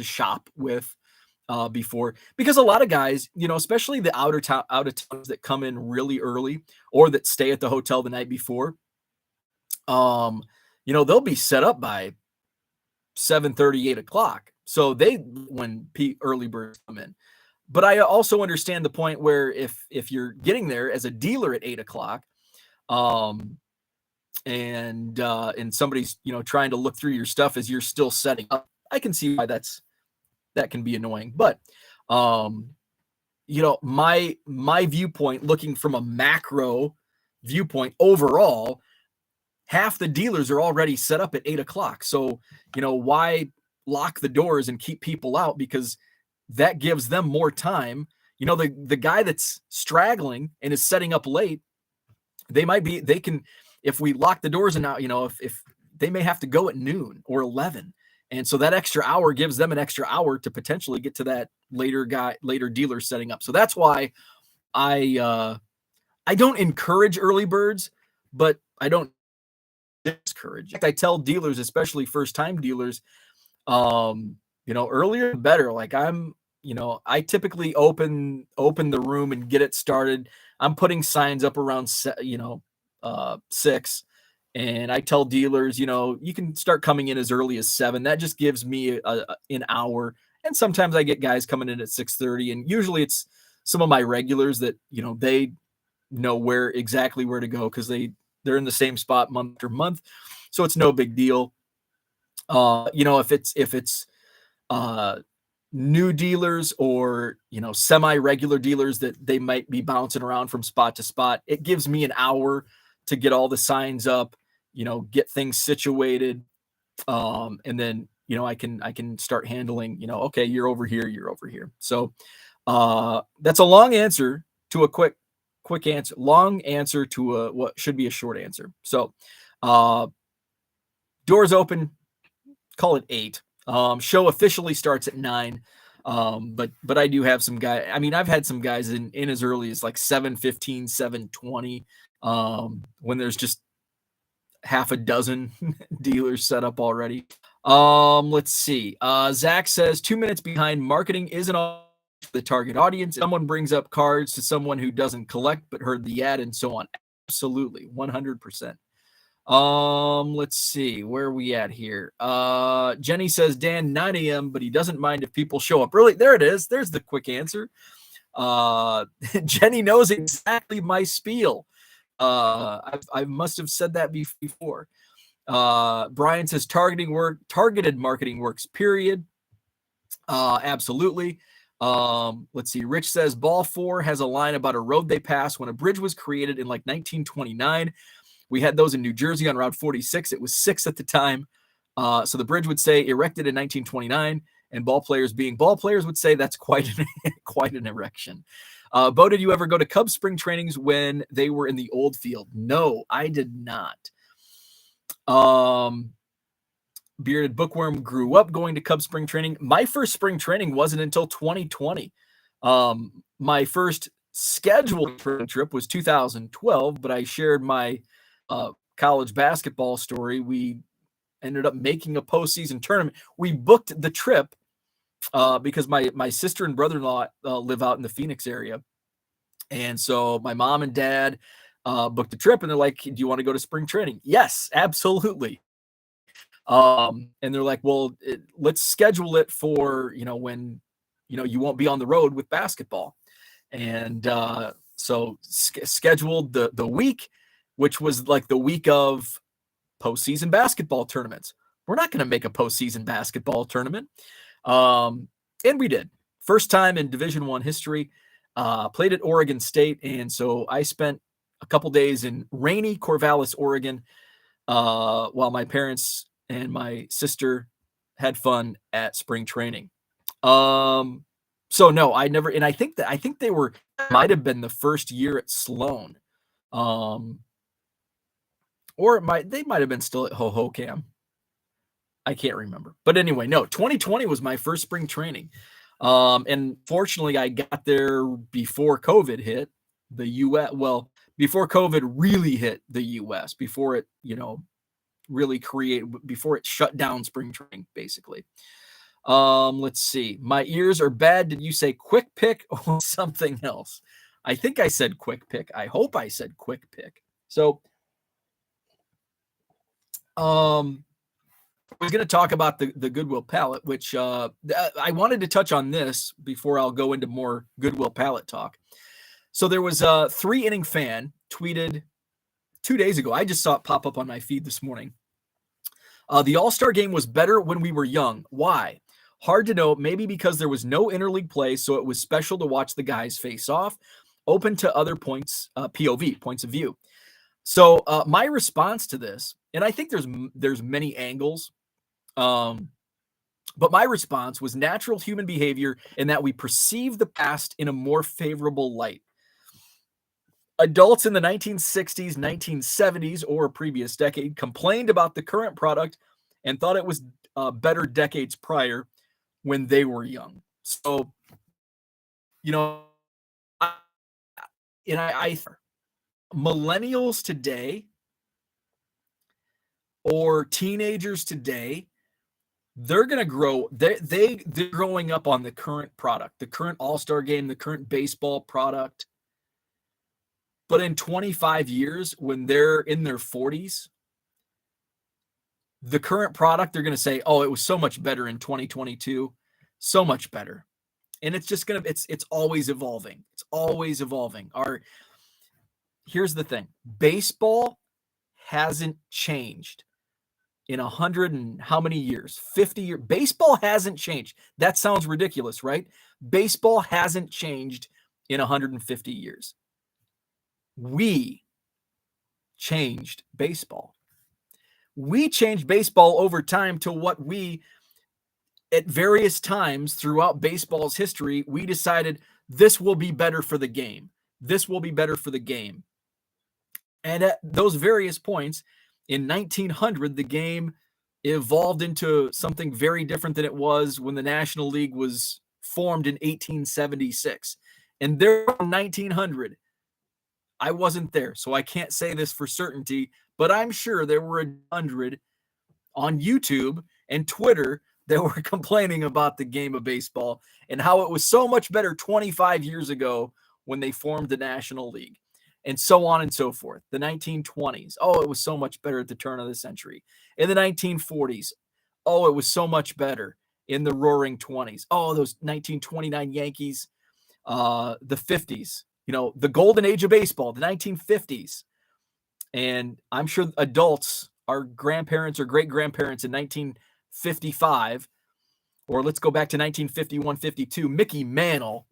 shop with before, because a lot of guys, especially the out of towns that come in really early or that stay at the hotel the night before, they'll be set up by 7:30, 8 o'clock. So when early birds come in. But I also understand the point where if you're getting there as a dealer at 8 o'clock, and somebody's, trying to look through your stuff as you're still setting up, I can see why that can be annoying. But, my viewpoint, looking from a macro viewpoint overall, half the dealers are already set up at 8 o'clock. So, why lock the doors and keep people out? Because that gives them more time. The guy that's straggling and is setting up late, if we lock the doors and now, if they may have to go at noon or 11. And so that extra hour gives them an extra hour to potentially get to that later dealer setting up. So that's why I don't encourage early birds, but I don't discourage. I tell dealers, especially first-time dealers, earlier the better. Like I typically open the room and get it started. I'm putting signs up around 6. And I tell dealers, you can start coming in as early as 7. That just gives me an hour. And sometimes I get guys coming in at 6:30. And usually it's some of my regulars that, they know exactly where to go because they're in the same spot month after month. So it's no big deal. If it's new dealers or, semi-regular dealers that they might be bouncing around from spot to spot, it gives me an hour to get all the signs up, get things situated. And then, I can start handling, okay, you're over here. So, that's a long answer to a quick answer, long answer to what should be a short answer. So, doors open, call it 8. Show officially starts at 9. But I do have some guys. I mean, I've had some guys in as early as like 7:15, 7:20, when there's just half a dozen dealers set up already. Let's see. Zach says 2 minutes behind. Marketing isn't all the target audience. Someone brings up cards to someone who doesn't collect but heard the ad and so on. Absolutely, 100%. Let's see, where are we at here? Jenny says, Dan, 9 a.m., but he doesn't mind if people show up. Really? There it is. There's the quick answer. Jenny knows exactly my spiel. I must have said that before. Brian says targeted marketing works, period. Absolutely. Let's see. Rich says Ball 4 has a line about a road they passed when a bridge was created in like 1929. We had those in New Jersey on Route 46. It was 6 at the time. So the bridge would say erected in 1929, and ball players being ball players would say that's quite an erection. Bo, did you ever go to Cubs spring trainings when they were in the old field? No, I did not. Bearded Bookworm grew up going to Cubs spring training. My first spring training wasn't until 2020. My first scheduled spring trip was 2012, but I shared my college basketball story. We ended up making a postseason tournament. We booked the trip because my sister and brother-in-law live out in the Phoenix area. And so my mom and dad booked the trip, and they're like, do you want to go to spring training? Yes, absolutely. And they're like, well, let's schedule it for, when, you won't be on the road with basketball. And so scheduled the week, which was like the week of postseason basketball tournaments. We're not going to make a postseason basketball tournament. And we did. First time in Division I history, played at Oregon State. And so I spent a couple days in rainy Corvallis, Oregon, while my parents and my sister had fun at spring training. So no, I never, and I think they might have been the first year at Sloan. Or they might have been still at Hohokam. I can't remember. But anyway, no, 2020 was my first spring training. And fortunately I got there before COVID hit the US. Well, before COVID really hit the US, before it, before it shut down spring training, basically. Let's see. My ears are bad. Did you say quick pick or something else? I think I said quick pick. I hope I said quick pick. So, I was going to talk about the Goodwill Pallet, which I wanted to touch on this before I'll go into more Goodwill Pallet talk. So there was a 3-inning fan tweeted 2 days ago. I just saw it pop up on my feed this morning. The All-Star game was better when we were young. Why? Hard to know. Maybe because there was no interleague play, so it was special to watch the guys face off, open to other points, POV, points of view. So my response to this, and I think there's many angles, but my response was natural human behavior in that we perceive the past in a more favorable light. Adults in the 1960s, 1970s, or a previous decade complained about the current product and thought it was better decades prior when they were young. So, millennials today or teenagers today, they're going to grow. They're growing up on the current product, the current All-Star game, the current baseball product. But in 25 years, when they're in their 40s, the current product, they're going to say, oh, it was so much better in 2022, so much better. And it's just it's always evolving. It's always evolving. Here's the thing. Baseball hasn't changed in 100 and how many years? 50 years. Baseball hasn't changed. That sounds ridiculous, right? Baseball hasn't changed in 150 years. We changed baseball. We changed baseball over time to what we, at various times throughout baseball's history, we decided this will be better for the game. This will be better for the game. And at those various points, in 1900, the game evolved into something very different than it was when the National League was formed in 1876. And there in 1900, I wasn't there, so I can't say this for certainty, but I'm sure there were 100 on YouTube and Twitter that were complaining about the game of baseball and how it was so much better 25 years ago when they formed the National League, and so on and so forth. The 1920s, oh, it was so much better at the turn of the century. In the 1940s, oh, it was so much better in the Roaring 20s. Oh, those 1929 Yankees, the 50s. The golden age of baseball, the 1950s. And I'm sure adults our grandparents or great grandparents in 1955, or let's go back to 1951, 52, Mickey Mantle.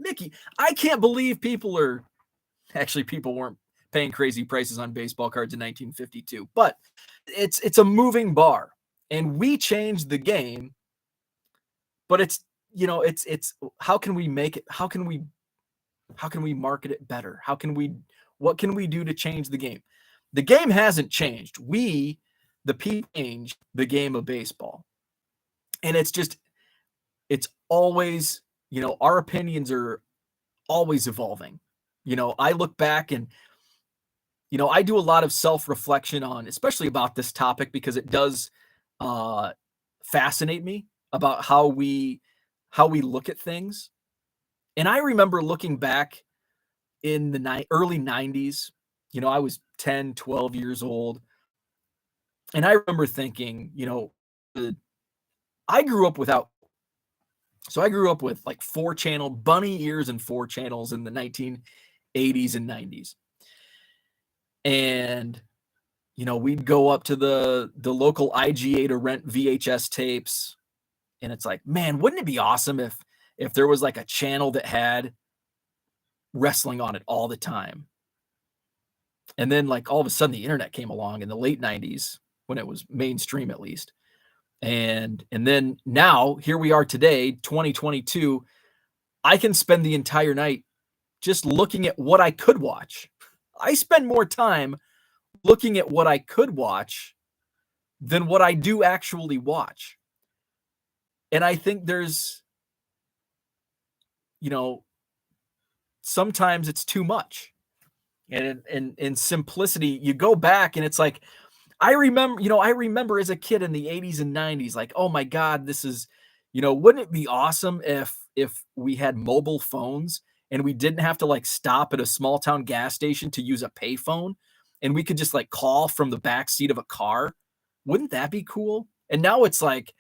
I can't believe people weren't paying crazy prices on baseball cards in 1952, but it's a moving bar, and we changed the game, but it's how can we make it? How can we market it better? What can we do to change the game? The game hasn't changed. We, the people, changed the game of baseball. And it's always, our opinions are always evolving. I look back and, I do a lot of self-reflection on, especially about this topic, because it does fascinate me about how we look at things. And I remember looking back in the early 90s, I was 10, 12 years old. And I remember thinking, I grew up without, so I grew up with like 4-channel, bunny ears and 4 channels in the 1980s and 90s. And, we'd go up to the local IGA to rent VHS tapes. And it's like, man, wouldn't it be awesome if there was like a channel that had wrestling on it all the time? And then like all of a sudden the internet came along in the late 90s, when it was mainstream at least. And then now here we are today, 2022. I can spend the entire night just looking at what I could watch. I spend more time looking at what I could watch than what I do actually watch. And I think there's, sometimes it's too much. And in simplicity, you go back and it's like, I remember as a kid in the 80s and 90s, like, oh my God, this is, wouldn't it be awesome if we had mobile phones and we didn't have to like stop at a small town gas station to use a payphone, and we could just like call from the back seat of a car? Wouldn't that be cool? And now it's like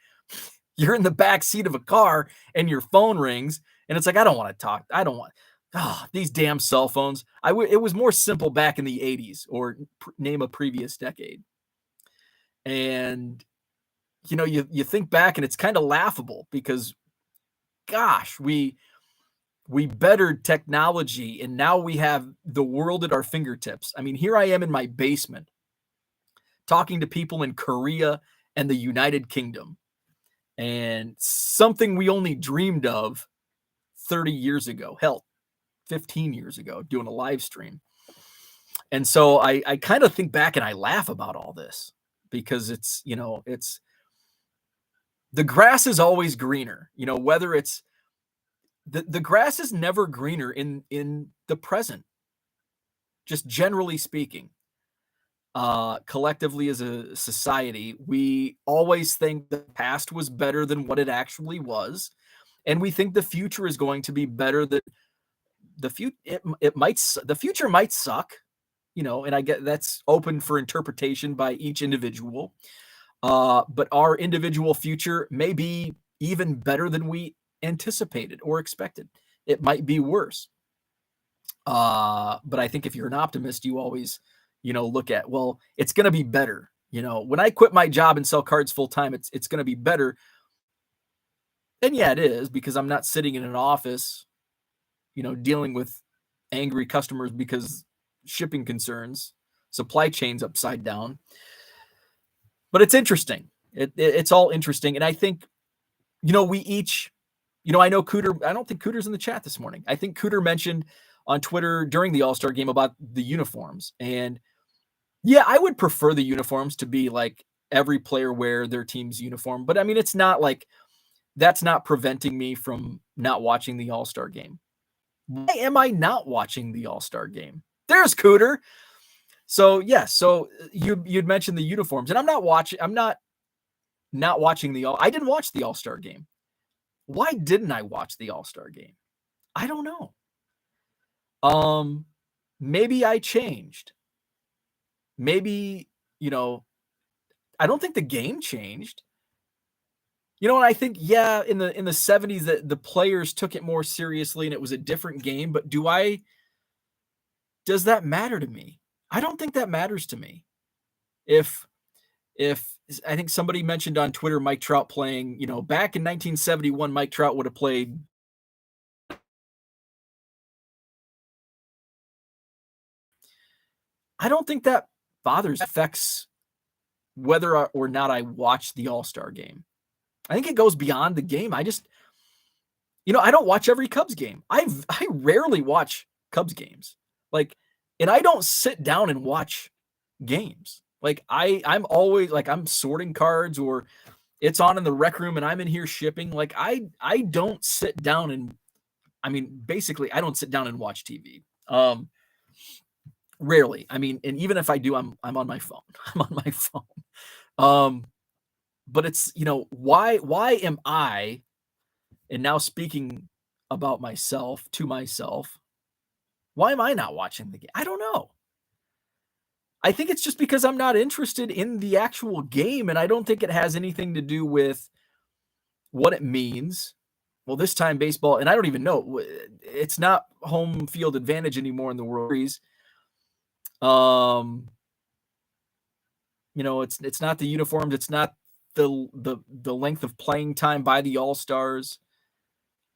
you're in the back seat of a car and your phone rings and it's like, I don't want to talk. I don't want these damn cell phones. It was more simple back in the 80s, or name a previous decade. And you think back and it's kind of laughable because, gosh, we bettered technology and now we have the world at our fingertips. I mean, here I am in my basement talking to people in Korea and the United Kingdom, and something we only dreamed of 30 years ago, hell, 15 years ago, doing a live stream. And so I kind of think back and I laugh about all this, because it's the grass is always greener, whether it's the grass is never greener in the present, just generally speaking. Collectively as a society, we always think the past was better than what it actually was, and we think the future is going to be better than the future. The future might suck, and I get that's open for interpretation by each individual. But our individual future may be even better than we anticipated or expected. It might be worse. But I think if you're an optimist, you always, look at, well, it's going to be better. When I quit my job and sell cards full time, it's going to be better. And yeah, it is, because I'm not sitting in an office, dealing with angry customers because shipping concerns, supply chains upside down. But it's interesting. It's all interesting. And I think, we each, I know Cooter, I don't think Cooter's in the chat this morning. I think Cooter mentioned on Twitter during the All-Star game about the uniforms. And yeah, I would prefer the uniforms to be like every player wear their team's uniform. But I mean, it's not like that's not preventing me from not watching the All-Star game. Why am I not watching the All-Star game? There's Cooter. So yes, so you'd mentioned the uniforms, and I'm not watching I didn't watch the All-Star game. Why didn't I watch the All-Star game? I don't know. Maybe I changed. Maybe, I don't think the game changed. And I think, yeah, in the 70s, the players took it more seriously and it was a different game. But does that matter to me? I don't think that matters to me. If if I think somebody mentioned on Twitter Mike Trout playing, back in 1971, Mike Trout would have played. I don't think that affects whether or not I watch the All-Star game. I think it goes beyond the game. I just, I don't watch every Cubs game. I rarely watch Cubs games. Like, and I don't sit down and watch games. Like I'm always like I'm sorting cards or it's on in the rec room and I'm in here shipping. Like I don't sit down and basically I don't sit down and watch TV. Rarely. And even if I do, I'm on my phone. I'm on my phone. But it's, why am I, and now speaking about myself to myself, why am I not watching the game? I don't know. I think it's just because I'm not interested in the actual game, and I don't think it has anything to do with what it means. Well, this time baseball, and I don't even know, it's not home field advantage anymore in the World Series. It's not the uniforms, it's not the length of playing time by the All-Stars.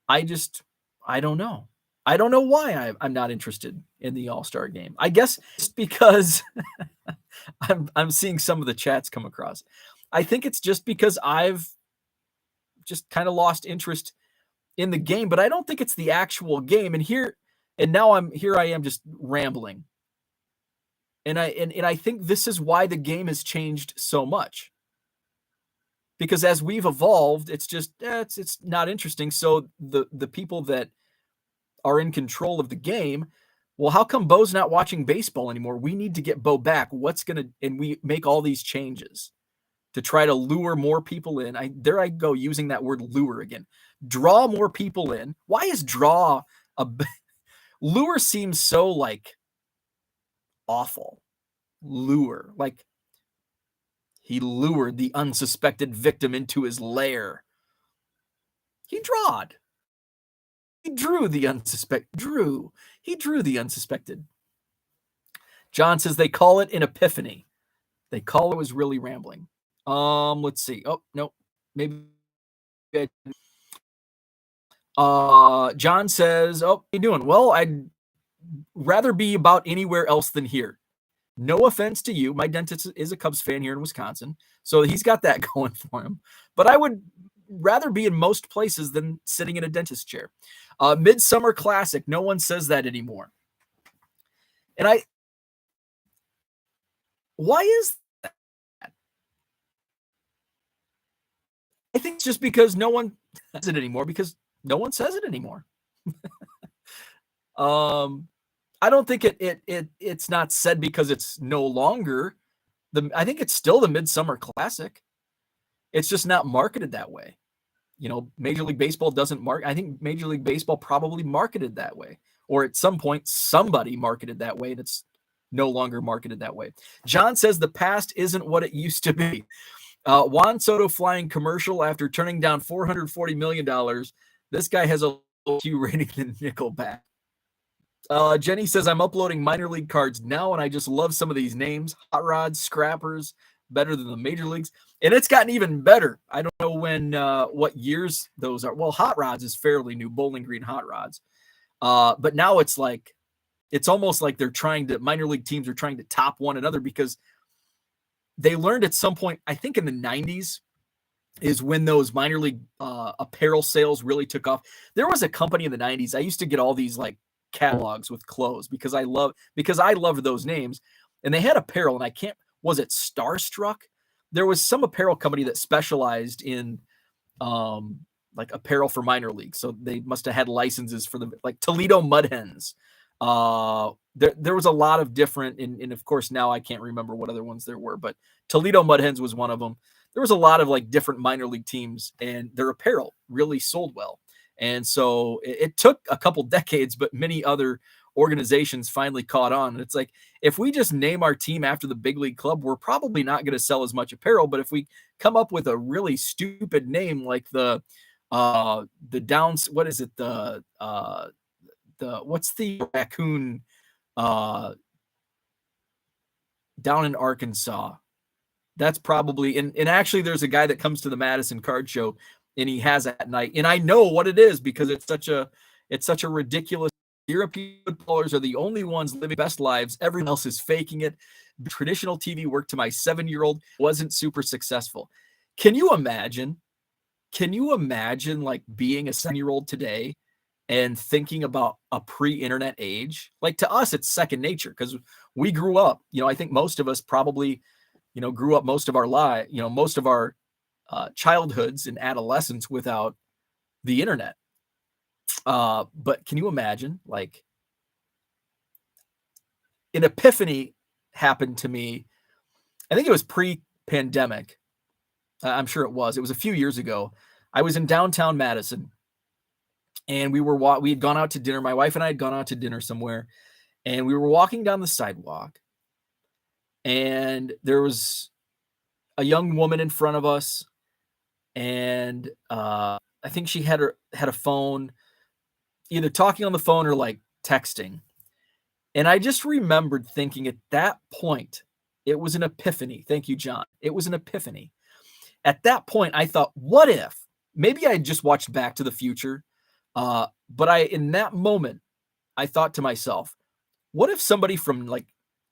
I don't know. I don't know why I'm not interested in the All-Star game. I guess it's because I'm seeing some of the chats come across. I think it's just because I've just kind of lost interest in the game, but I don't think it's the actual game. And now I am just rambling. And I think this is why the game has changed so much. Because as we've evolved, it's just it's not interesting. So the people that are in control of the game, well, how come Bo's not watching baseball anymore? We need to get Bo back. And we make all these changes to try to lure more people in. There I go using that word lure again. Draw more people in. Why is draw lure seems so like awful. Lure, like he lured the unsuspected victim into his lair. He drawed. He drew the He drew the unsuspected. John says they call it an epiphany. They call it was really rambling. Let's see. Oh, no. Maybe. John says, "Oh, how you doing? Well, I'd rather be about anywhere else than here. No offense to you. My dentist is a Cubs fan here in Wisconsin, so he's got that going for him. But I would rather be in most places than sitting in a dentist chair. Midsummer Classic. No one says that anymore. And why is that? I think it's just because no one says it anymore because no one says it anymore. I don't think it's not said because it's no longer I think it's still the Midsummer Classic. It's just not marketed that way. Major League Baseball doesn't I think Major League Baseball probably marketed that way, or at some point somebody marketed that way that's no longer marketed that way. John says the past isn't what it used to be. Juan Soto flying commercial after turning down $440 million. This guy has a low Q rating than Nickelback. Jenny says, I'm uploading minor league cards now, and I just love some of these names. Hot Rods, Scrappers, better than the major leagues. And it's gotten even better. I don't know what years those are. Well, Hot Rods is fairly new, Bowling Green Hot Rods. But now it's almost like minor league teams are trying to top one another because they learned at some point, I think in the 90s, is when those minor league apparel sales really took off. There was a company in the 90s. I used to get all these catalogs with clothes because I love those names, and they had apparel, and was it Starstruck? There was some apparel company that specialized in apparel for minor leagues, so they must have had licenses for Toledo Mud Hens. There was a lot of different, and of course now I can't remember what other ones there were, but Toledo Mud Hens was one of them. There was a lot of different minor league teams, and their apparel really sold well. And so it took a couple decades, but many other organizations finally caught on. And it's if we just name our team after the big league club, we're probably not going to sell as much apparel. But if we come up with a really stupid name like the Downs, what is it? What's the raccoon down in Arkansas? That's probably, and actually there's a guy that comes to the Madison card show and he has at night. And I know what it is because it's such a ridiculous. European footballers are the only ones living best lives. Everyone else is faking it. Traditional TV worked to my 7-year-old wasn't super successful. Can you imagine? Can you imagine like being a 7-year-old today and thinking about a pre-internet age? Like to us, it's second nature because we grew up, I think most of us probably, grew up most of our life, most of our childhoods and adolescence without the internet. But can you imagine like an epiphany happened to me? I think it was pre-pandemic. I'm sure it was. It was a few years ago. I was in downtown Madison and we had gone out to dinner. My wife and I had gone out to dinner somewhere and we were walking down the sidewalk and there was a young woman in front of us. And I think she had a phone, either talking on the phone or like texting. And I just remembered thinking at that point, it was an epiphany. Thank you, John. It was an epiphany. At that point, I thought, what if maybe I had just watched Back to the Future? But in that moment, I thought to myself, what if somebody from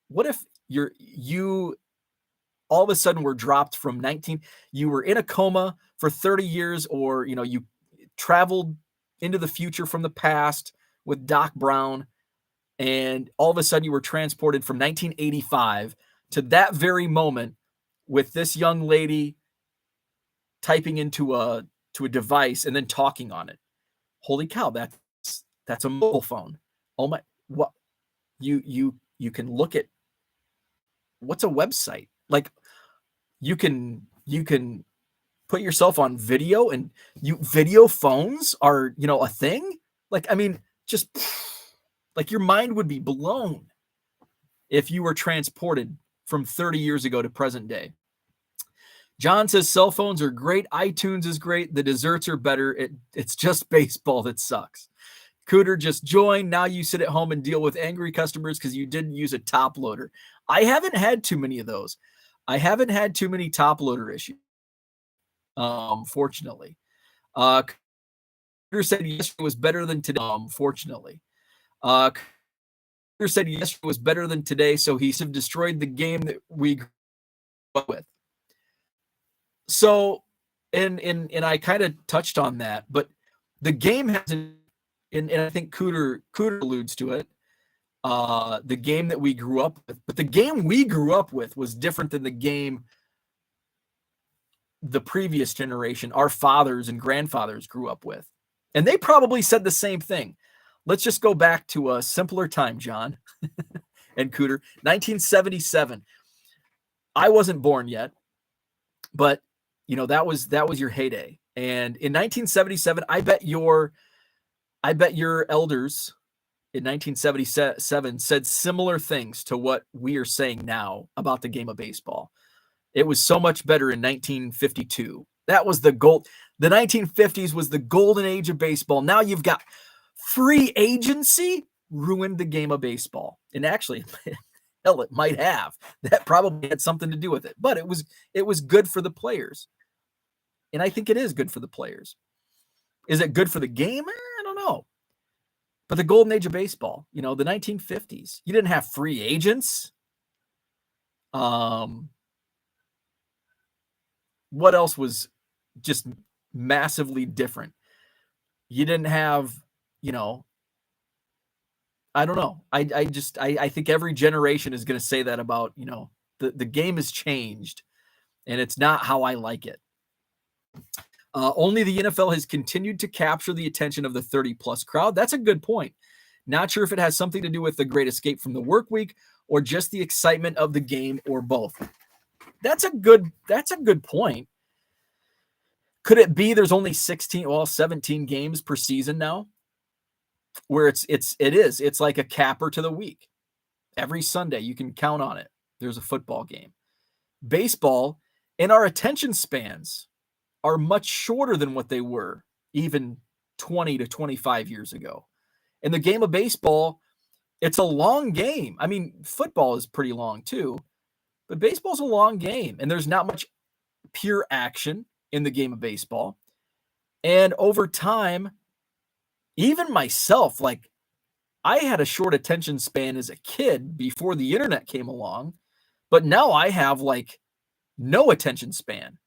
what if you all of a sudden were dropped from you were in a coma for 30 years, or, you traveled into the future from the past with Doc Brown, and all of a sudden you were transported from 1985 to that very moment with this young lady typing into a device and then talking on it. Holy cow, that's a mobile phone. Oh my, what you can look at, what's a website? Like you can put yourself on video, and video phones are, a thing. Like, I mean, just like your mind would be blown if you were transported from 30 years ago to present day. John says cell phones are great. iTunes is great. The desserts are better. It's just baseball that sucks. Cooter just joined. Now you sit at home and deal with angry customers because you didn't use a top loader. I haven't had too many of those. I haven't had too many top loader issues. Fortunately. Cooter said yesterday was better than today. Fortunately. Cooter said yesterday was better than today, so he's destroyed the game that we grew up with. So, and I kind of touched on that, but the game hasn't, and I think Cooter alludes to it, the game that we grew up with. But the game we grew up with was different than the game the previous generation, our fathers and grandfathers, grew up with. And they probably said the same thing. Let's just go back to a simpler time, John and Cooter. 1977. I wasn't born yet, but that was your heyday. And in 1977, I bet your elders in 1977 said similar things to what we are saying now about the game of baseball. It was so much better in 1952. That was the gold. The 1950s was the golden age of baseball. Now you've got free agency ruined the game of baseball. And actually, hell, it might have. That probably had something to do with it. But it was good for the players. And I think it is good for the players. Is it good for the game? I don't know. But the golden age of baseball, the 1950s, you didn't have free agents. What else was just massively different? You didn't have, I don't know. I think every generation is going to say that about, the game has changed and it's not how I like it. Only the NFL has continued to capture the attention of the 30-plus crowd. That's a good point. Not sure if it has something to do with the great escape from the work week or just the excitement of the game, or both. That's a good point. Could it be there's only 17 games per season now? Where it's like a capper to the week. Every Sunday you can count on it. There's a football game. Baseball, and our attention spans are much shorter than what they were even 20 to 25 years ago. In the game of baseball, it's a long game. I mean, football is pretty long too, But baseball's a long game, and there's not much pure action in the game of baseball. And over time, even myself, like, I had a short attention span as a kid before the internet came along, but now I have like no attention span.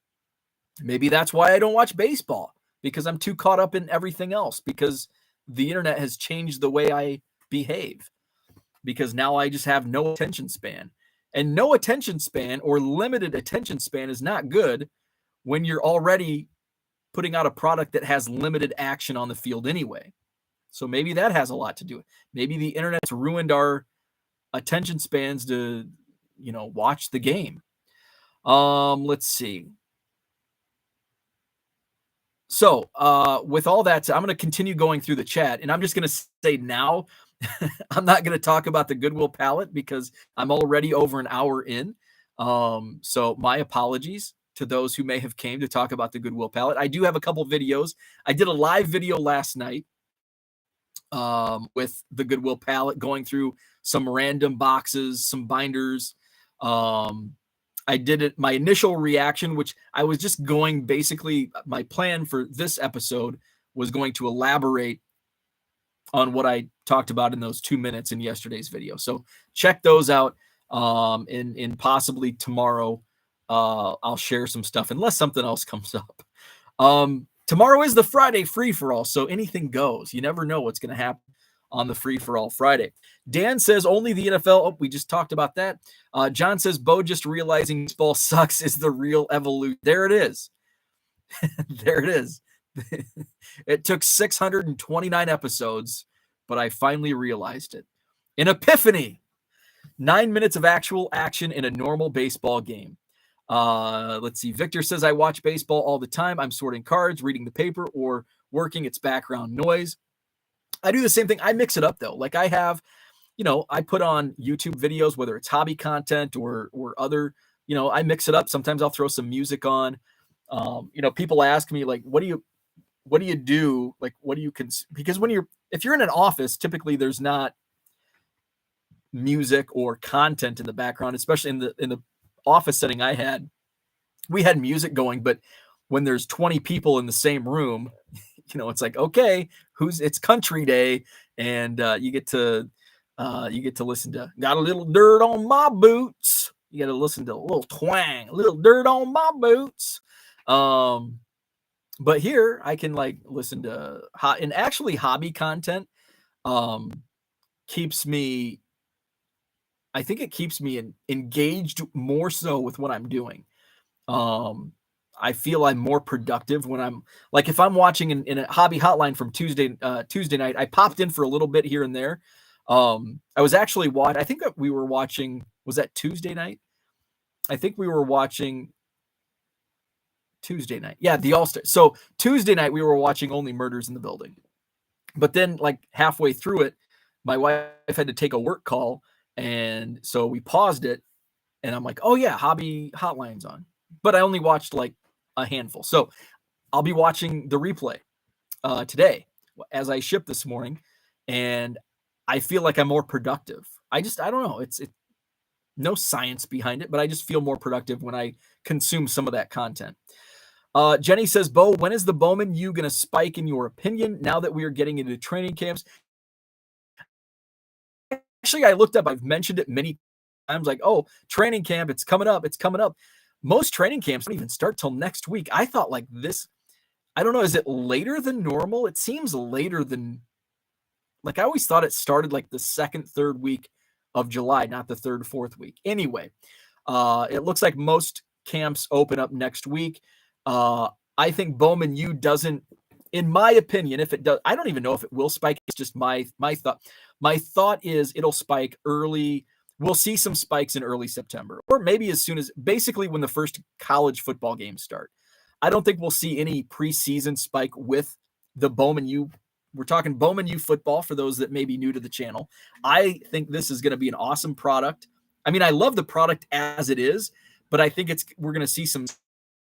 Maybe that's why I don't watch baseball, because I'm too caught up in everything else, because the internet has changed the way I behave, because now I just have no attention span. And no attention span or limited attention span is not good when you're already putting out a product that has limited action on the field anyway. So maybe that has a lot to do with it. Maybe the internet's ruined our attention spans to, watch the game. Let's see. So with all that, I'm going to continue going through the chat, and I'm just going to say now, I'm not going to talk about the Goodwill pallet because I'm already over an hour in. So my apologies to those who may have came to talk about the Goodwill pallet. I do have a couple videos. I did a live video last night with the Goodwill pallet, going through some random boxes, some binders. I did it, my initial reaction, which I was just going, basically my plan for this episode was going to elaborate on what I talked about in those 2 minutes in yesterday's video. So check those out. In possibly tomorrow, I'll share some stuff unless something else comes up. Tomorrow is the Friday free-for-all, so anything goes. You never know what's going to happen on the free-for-all Friday. Dan says only the NFL. Oh, we just talked about that. John says Bo just realizing baseball sucks is the real evolution. There it is. There it is. It took 629 episodes, but I finally realized it. An epiphany. 9 minutes of actual action in a normal baseball game. Let's see. Victor says, I watch baseball all the time. I'm sorting cards, reading the paper, or working. It's background noise. I do the same thing. I mix it up, though. Like I have, I put on YouTube videos, whether it's hobby content or other, I mix it up. Sometimes I'll throw some music on. People ask me, like, what do you do? Like, what do you because if you're in an office, typically there's not music or content in the background, especially in the office setting we had music going, but when there's 20 people in the same room, it's like, okay, it's country day, and you get to listen to Got a Little Dirt on My Boots. You got to listen to a little twang, a little dirt on my boots. But here I can like listen to and actually hobby content keeps me, I think it keeps me engaged more so with what I'm doing. I feel I'm more productive when I'm like, if I'm watching in a hobby hotline from Tuesday night, I popped in for a little bit here and there. I was actually I think that we were watching, was that Tuesday night? I think we were watching Tuesday night. Yeah, the All-Star. So Tuesday night we were watching Only Murders in the Building. But then like halfway through it, my wife had to take a work call, and so we paused it, and I'm like, oh yeah, hobby hotline's on. But I only watched like a handful. So I'll be watching the replay today as I ship this morning, and I feel like I'm more productive. I don't know. It's no science behind it, but I just feel more productive when I consume some of that content. Jenny says, Bo, when is the Bowman U going to spike in your opinion now that we are getting into training camps? Actually, I looked up. I've mentioned it many times, like, oh, training camp, it's coming up. It's coming up. Most training camps don't even start till next week. I thought like this, I don't know, is it later than normal? It seems later than, like I always thought it started like the second, third week of July, not the third, fourth week. Anyway, it looks like most camps open up next week. I think Bowman U doesn't, in my opinion, if it does, I don't even know if it will spike. It's just my thought. My thought is it'll spike early. We'll see some spikes in early September, or maybe as soon as basically when the first college football games start. I don't think we'll see any preseason spike with the Bowman U. We're talking Bowman U football for those that may be new to the channel. I think this is going to be an awesome product. I mean, I love the product as it is, but I think we're going to see some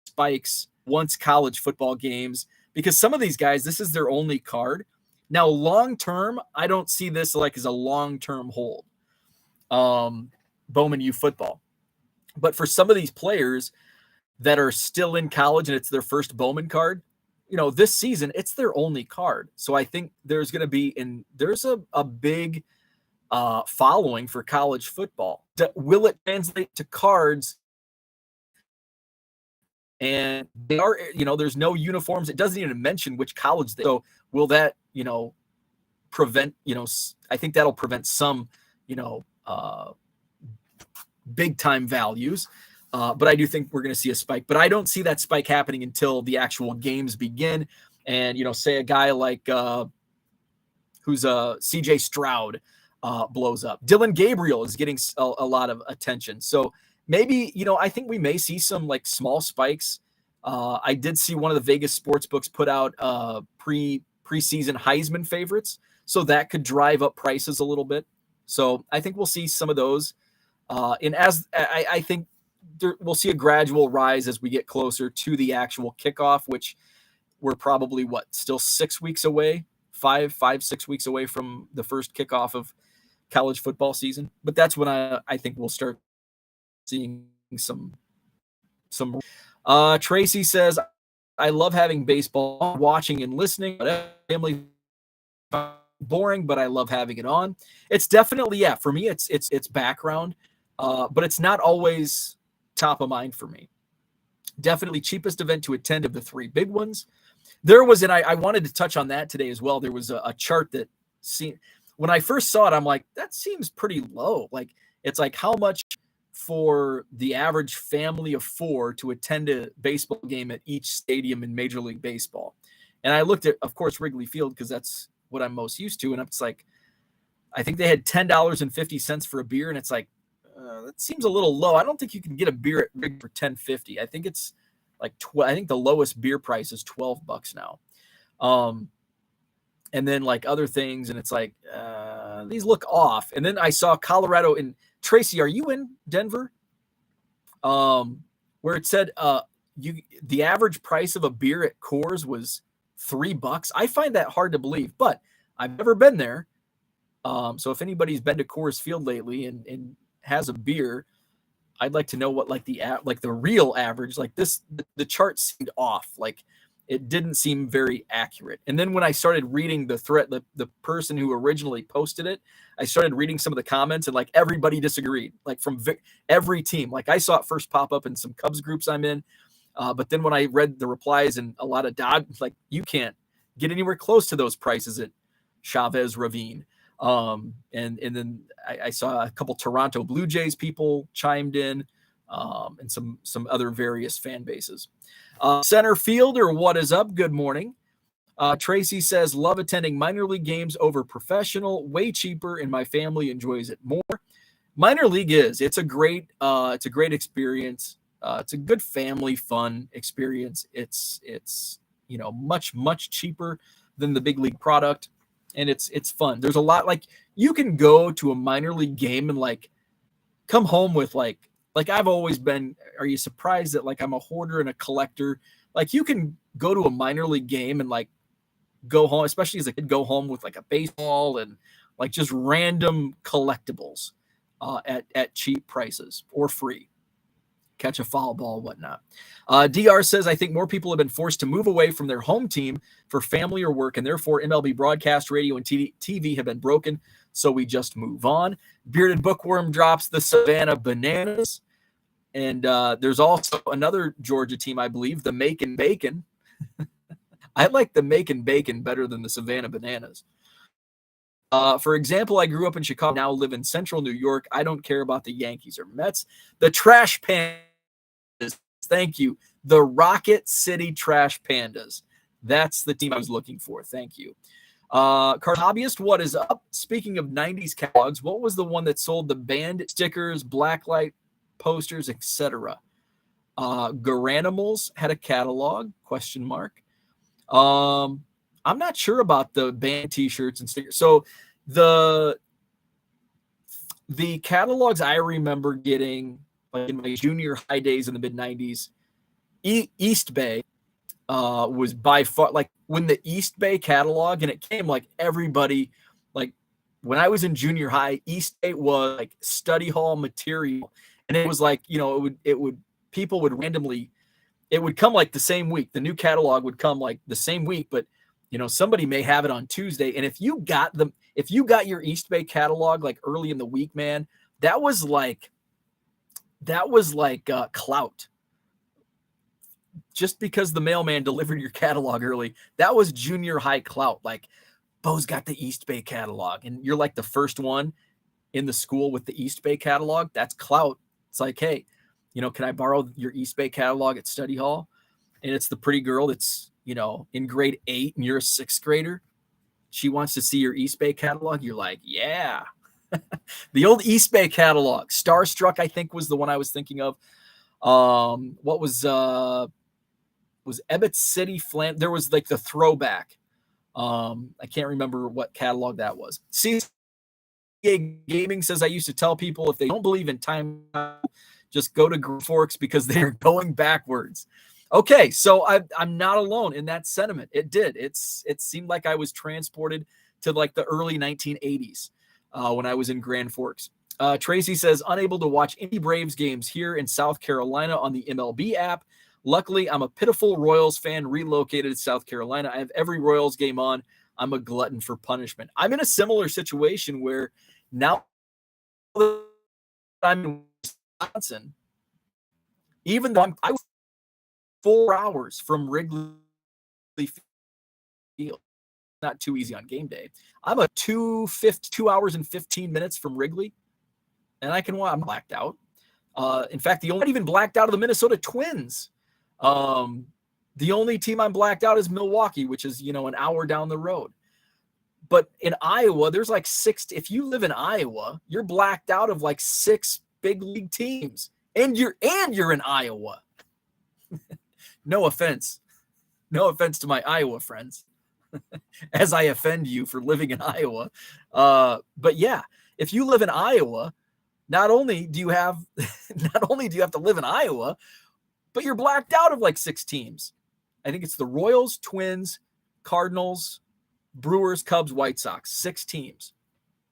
spikes once college football games, because some of these guys, this is their only card. Now, long-term, I don't see this like as a long-term hold. Bowman U football. But for some of these players that are still in college and it's their first Bowman card, this season it's their only card. So I think there's going to be there's a big following for college football. Will it translate to cards? And they are, there's no uniforms. It doesn't even mention which college so will that, prevent, I think that'll prevent some, big time values. But I do think we're going to see a spike. But I don't see that spike happening until the actual games begin. And, say a guy like who's CJ Stroud blows up. Dylan Gabriel is getting a lot of attention. So maybe, I think we may see some like small spikes. I did see one of the Vegas sports books put out preseason Heisman favorites. So that could drive up prices a little bit. So I think we'll see some of those. And as I think we'll see a gradual rise as we get closer to the actual kickoff, which we're probably still 6 weeks away, 6 weeks away from the first kickoff of college football season. But that's when I think we'll start seeing some. Tracy says, I love having baseball, watching and listening, but family boring, but I love having it on. It's definitely, for me, it's background, but it's not always top of mind for me. Definitely cheapest event to attend of the three big ones. There was, and I wanted to touch on that today as well. There was a chart that when I first saw it, I'm like, that seems pretty low. Like, it's like how much for the average family of four to attend a baseball game at each stadium in Major League Baseball. And I looked at, of course, Wrigley Field, because that's what I'm most used to. And it's like, I think they had $10.50 for a beer. And it's like, that seems a little low. I don't think you can get a beer at Wrigley for $10.50. I think it's like, I think the lowest beer price is $12 now. And then like other things. And it's like, these look off. And then I saw Colorado in Tracy. Are you in Denver? Where it said, the average price of a beer at Coors was $3. I find that hard to believe, but I've never been there. So if anybody's been to Coors Field lately and has a beer, I'd like to know what like the real average, like the chart seemed off. Like it didn't seem very accurate. And then when I started reading the thread, the person who originally posted it, I started reading some of the comments and like everybody disagreed, like from every team. Like I saw it first pop up in some Cubs groups I'm in. But then when I read the replies and a lot of Dodgers, like you can't get anywhere close to those prices at Chavez Ravine. And then I saw a couple Toronto Blue Jays people chimed in, and some other various fan bases. Center fielder, what is up? Good morning. Tracy says, love attending minor league games over professional, way cheaper, and my family enjoys it more. Minor league it's a great experience. It's a good family fun experience. It's much cheaper than the big league product, and it's fun. There's a lot, like you can go to a minor league game and like come home with like I've always been. Are you surprised that like I'm a hoarder and a collector? Like you can go to a minor league game and like go home, especially as a kid, go home with like a baseball and like just random collectibles at cheap prices or free. Catch a foul ball, whatnot. DR says, I think more people have been forced to move away from their home team for family or work, and therefore MLB broadcast, radio, and TV have been broken, so we just move on. Bearded Bookworm drops the Savannah Bananas. And there's also another Georgia team, I believe, the Macon Bacon. I like the Macon Bacon better than the Savannah Bananas. For example, I grew up in Chicago, now live in central New York. I don't care about the Yankees or Mets. The Trash Pandas, thank you. The Rocket City Trash Pandas. That's the team I was looking for. Thank you. Card Hobbyist, what is up? Speaking of 90s catalogs, what was the one that sold the band stickers, blacklight posters, etc.? Garanimals had a catalog, ? I'm not sure about the band t-shirts and stickers. So the catalogs I remember getting like in my junior high days in the mid 90s, East Bay was by far like when the East Bay catalog, and it came like everybody, like when I was in junior high, East Bay was like study hall material. And it was like, people would randomly, it would come like the same week. The new catalog would come like the same week, but somebody may have it on Tuesday. And if you got your East Bay catalog like early in the week, man, that was like clout. Just because the mailman delivered your catalog early, that was junior high clout. Like, Bo's got the East Bay catalog, and you're like the first one in the school with the East Bay catalog. That's clout. It's like, hey, can I borrow your East Bay catalog at study hall? And it's the pretty girl that's, in grade 8 and you're a 6th grader. She wants to see your East Bay catalog. You're like, yeah. The old East Bay catalog. Starstruck, I think, was the one I was thinking of. What was Ebbets City Flam? There was like the throwback. I can't remember what catalog that was. CCA Gaming says, I used to tell people if they don't believe in time, just go to Grand Forks because they're going backwards. Okay, so I'm not alone in that sentiment. It did. It seemed like I was transported to like the early 1980s when I was in Grand Forks. Tracy says, unable to watch any Braves games here in South Carolina on the MLB app. Luckily, I'm a pitiful Royals fan relocated to South Carolina. I have every Royals game on. I'm a glutton for punishment. I'm in a similar situation where now that I'm in Wisconsin, even though I was 4 hours from Wrigley Field, not too easy on game day. I'm a 2 hours and 15 minutes from Wrigley, and I'm blacked out. In fact, not even blacked out of the Minnesota Twins. The only team I'm blacked out is Milwaukee, which is, an hour down the road. But in Iowa, there's like 6. If you live in Iowa, you're blacked out of like 6 big league teams, and you're in Iowa. No offense to my Iowa friends, as I offend you for living in Iowa. But yeah, if you live in Iowa, not only do you have to live in Iowa, but you're blacked out of like 6 teams. I think it's the Royals, Twins, Cardinals, Brewers, Cubs, White Sox, 6 teams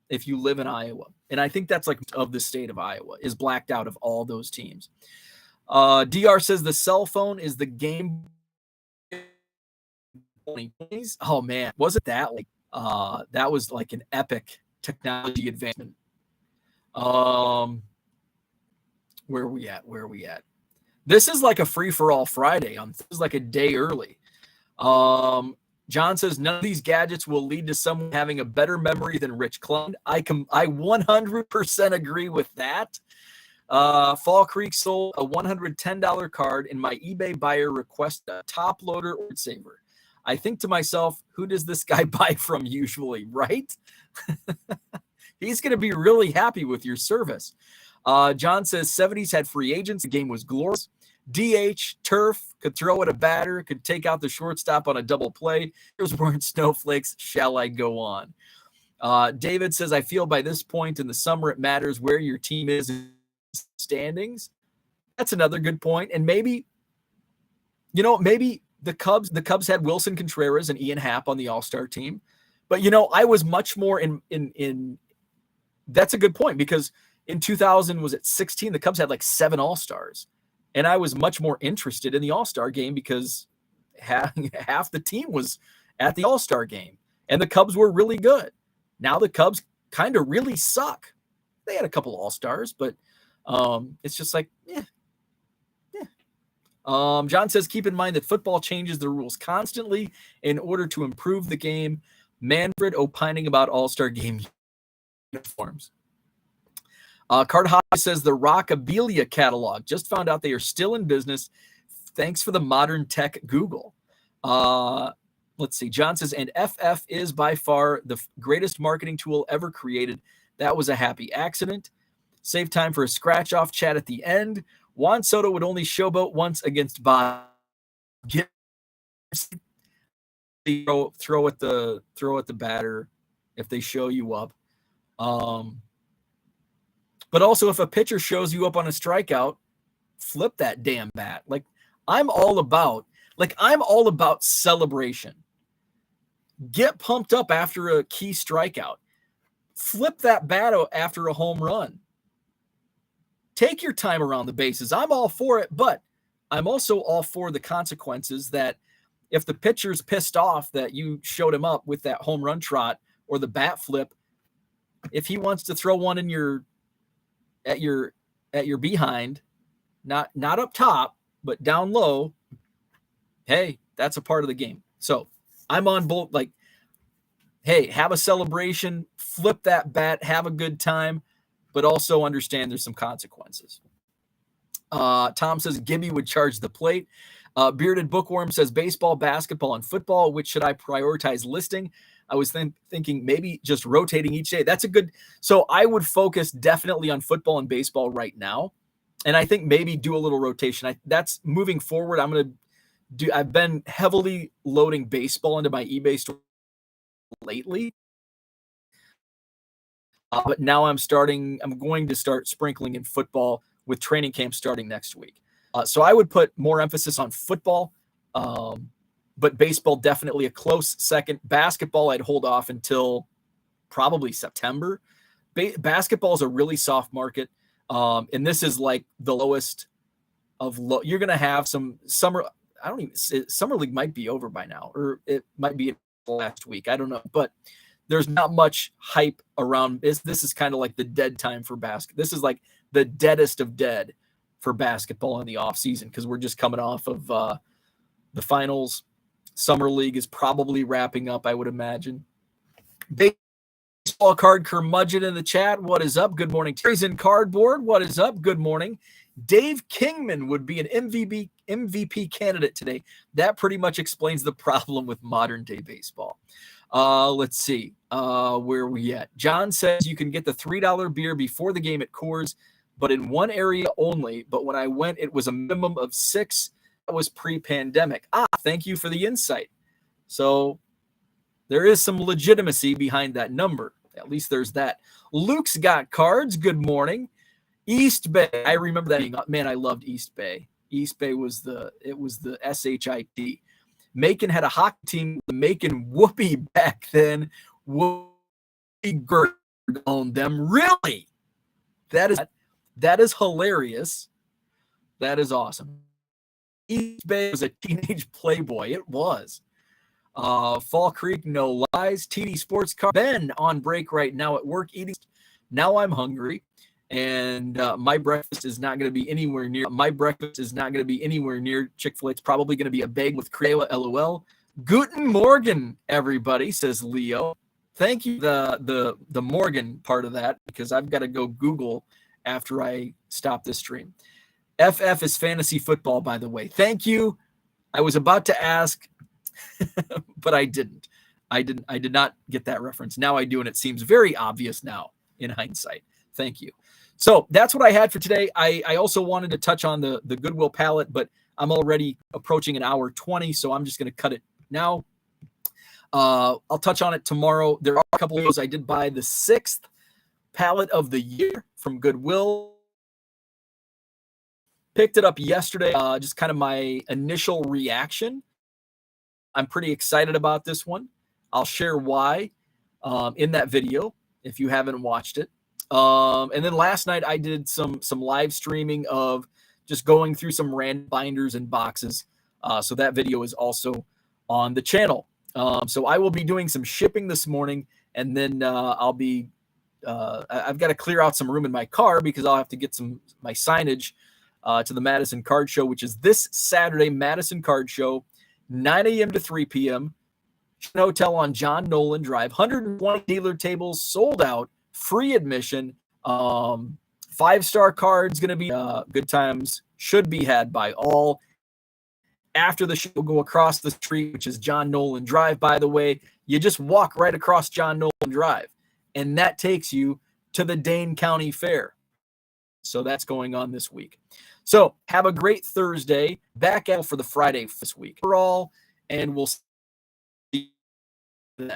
if you live in Iowa. And I think that's like of the state of Iowa is blacked out of all those teams. DR says the cell phone is the game. Oh man, wasn't that like that was like an epic technology advancement. Where are we at? This is like a free-for-all Friday. This is like a day early. John says none of these gadgets will lead to someone having a better memory than Rich Klund. I 100% agree with that. Fall Creek sold a $110 card, and my eBay buyer requested a top loader or saver. I think to myself, who does this guy buy from usually, right? He's going to be really happy with your service. John says 70s had free agents. The game was glorious. DH, turf, could throw at a batter, could take out the shortstop on a double play. Here's weren't snowflakes. Shall I go on? David says, I feel by this point in the summer, it matters where your team is in standings. That's another good point. And maybe the Cubs had Wilson Contreras and Ian Happ on the All-Star team. But, I was much more in that's a good point because in 2016, the Cubs had like 7 All-Stars. And I was much more interested in the All-Star game because half the team was at the All-Star game. And the Cubs were really good. Now the Cubs kind of really suck. They had a couple All-Stars, but it's just like, John says, keep in mind that football changes the rules constantly in order to improve the game. Manfred opining about All-Star game uniforms. Card Hobby says the Rockabilia catalog. Just found out they are still in business. Thanks for the modern tech Google. Let's see. John says, and FF is by far the greatest marketing tool ever created. That was a happy accident. Save time for a scratch-off chat at the end. Juan Soto would only showboat once against Bob. Throw at the batter if they show you up. But also, if a pitcher shows you up on a strikeout, flip that damn bat. Like I'm all about celebration. Get pumped up after a key strikeout. Flip that bat after a home run. take your time around the bases. I'm all for it, but I'm also all for the consequences that if the pitcher's pissed off that you showed him up with that home run trot or the bat flip, if he wants to throw one in your behind, not up top, but down low, hey, that's a part of the game. So I'm on both. Like, hey, have a celebration, flip that bat, have a good time, but also understand there's some consequences. Tom says Gibby would charge the plate. Bearded Bookworm says baseball, basketball, and football. Which should I prioritize listing? I was thinking maybe just rotating each day. That's a good. So I would focus definitely on football and baseball right now, and I think maybe do a little rotation. That's moving forward. I've been heavily loading baseball into my eBay store lately, but now I'm going to start sprinkling in football with training camp starting next week. So I would put more emphasis on football, but baseball definitely a close second. Basketball I'd hold off until probably September. Basketball is a really soft market, and this is like the lowest of low. You're going to have some summer. Summer league might be over by now, or it might be last week. I don't know, but there's not much hype around this. This is kind of like the dead time for basketball. This is like the deadest of dead for basketball in the off season because we're just coming off of the finals. Summer league is probably wrapping up, I would imagine. Baseball card curmudgeon in the chat. What is up? Good morning. Terry's in cardboard. What is up? Good morning. Dave Kingman would be an MVP candidate today. That pretty much explains the problem with modern day baseball. Let's see. Where are we at? John says you can get the $3 beer before the game at Coors, but in one area only. But when I went, it was a minimum of 6. That was pre-pandemic. Thank you for the insight. So there is some legitimacy behind that number. At least there's that. Luke's got cards. Good morning. East Bay. I remember that. Man, I loved East Bay. East Bay was the SHIT. Macon had a hockey team. The Macon Whoopie back then. Whoopie Gert owned them. Really? That is hilarious. That is awesome. East Bay was a teenage playboy. It was. Fall Creek, no lies. TD Sports Car. Ben on break right now at work eating. Now I'm hungry, and my breakfast is not going to be anywhere near. Chick-fil-A. It's probably going to be a bag with Crayola. LOL. Guten Morgen, everybody, says Leo. Thank you the Morgan part of that because I've got to go Google after I stop this stream. FF is fantasy football, by the way. Thank you. I was about to ask, but I didn't. I did not get that reference. Now I do, and it seems very obvious now in hindsight. Thank you. So that's what I had for today. I also wanted to touch on the Goodwill pallet, but I'm already approaching an hour 20, so I'm just going to cut it now. I'll touch on it tomorrow. There are a couple of those. I did buy the 6th pallet of the year from Goodwill. Picked it up yesterday, just kind of my initial reaction. I'm pretty excited about this one. I'll share why in that video if you haven't watched it. And then last night I did some live streaming of just going through some random binders and boxes. So that video is also on the channel. So I will be doing some shipping this morning, and then I've got to clear out some room in my car because I'll have to get my signage to the Madison Card Show, which is this Saturday, Madison Card Show, 9 a.m. to 3 p.m. Hotel on John Nolan Drive. 120 dealer tables sold out, free admission. 5-star cards going to be good times, should be had by all. After the show, we'll go across the street, which is John Nolan Drive, by the way. You just walk right across John Nolan Drive, and that takes you to the Dane County Fair. So that's going on this week. So have a great Thursday. Back out for the Friday this week. For all, and we'll see you then.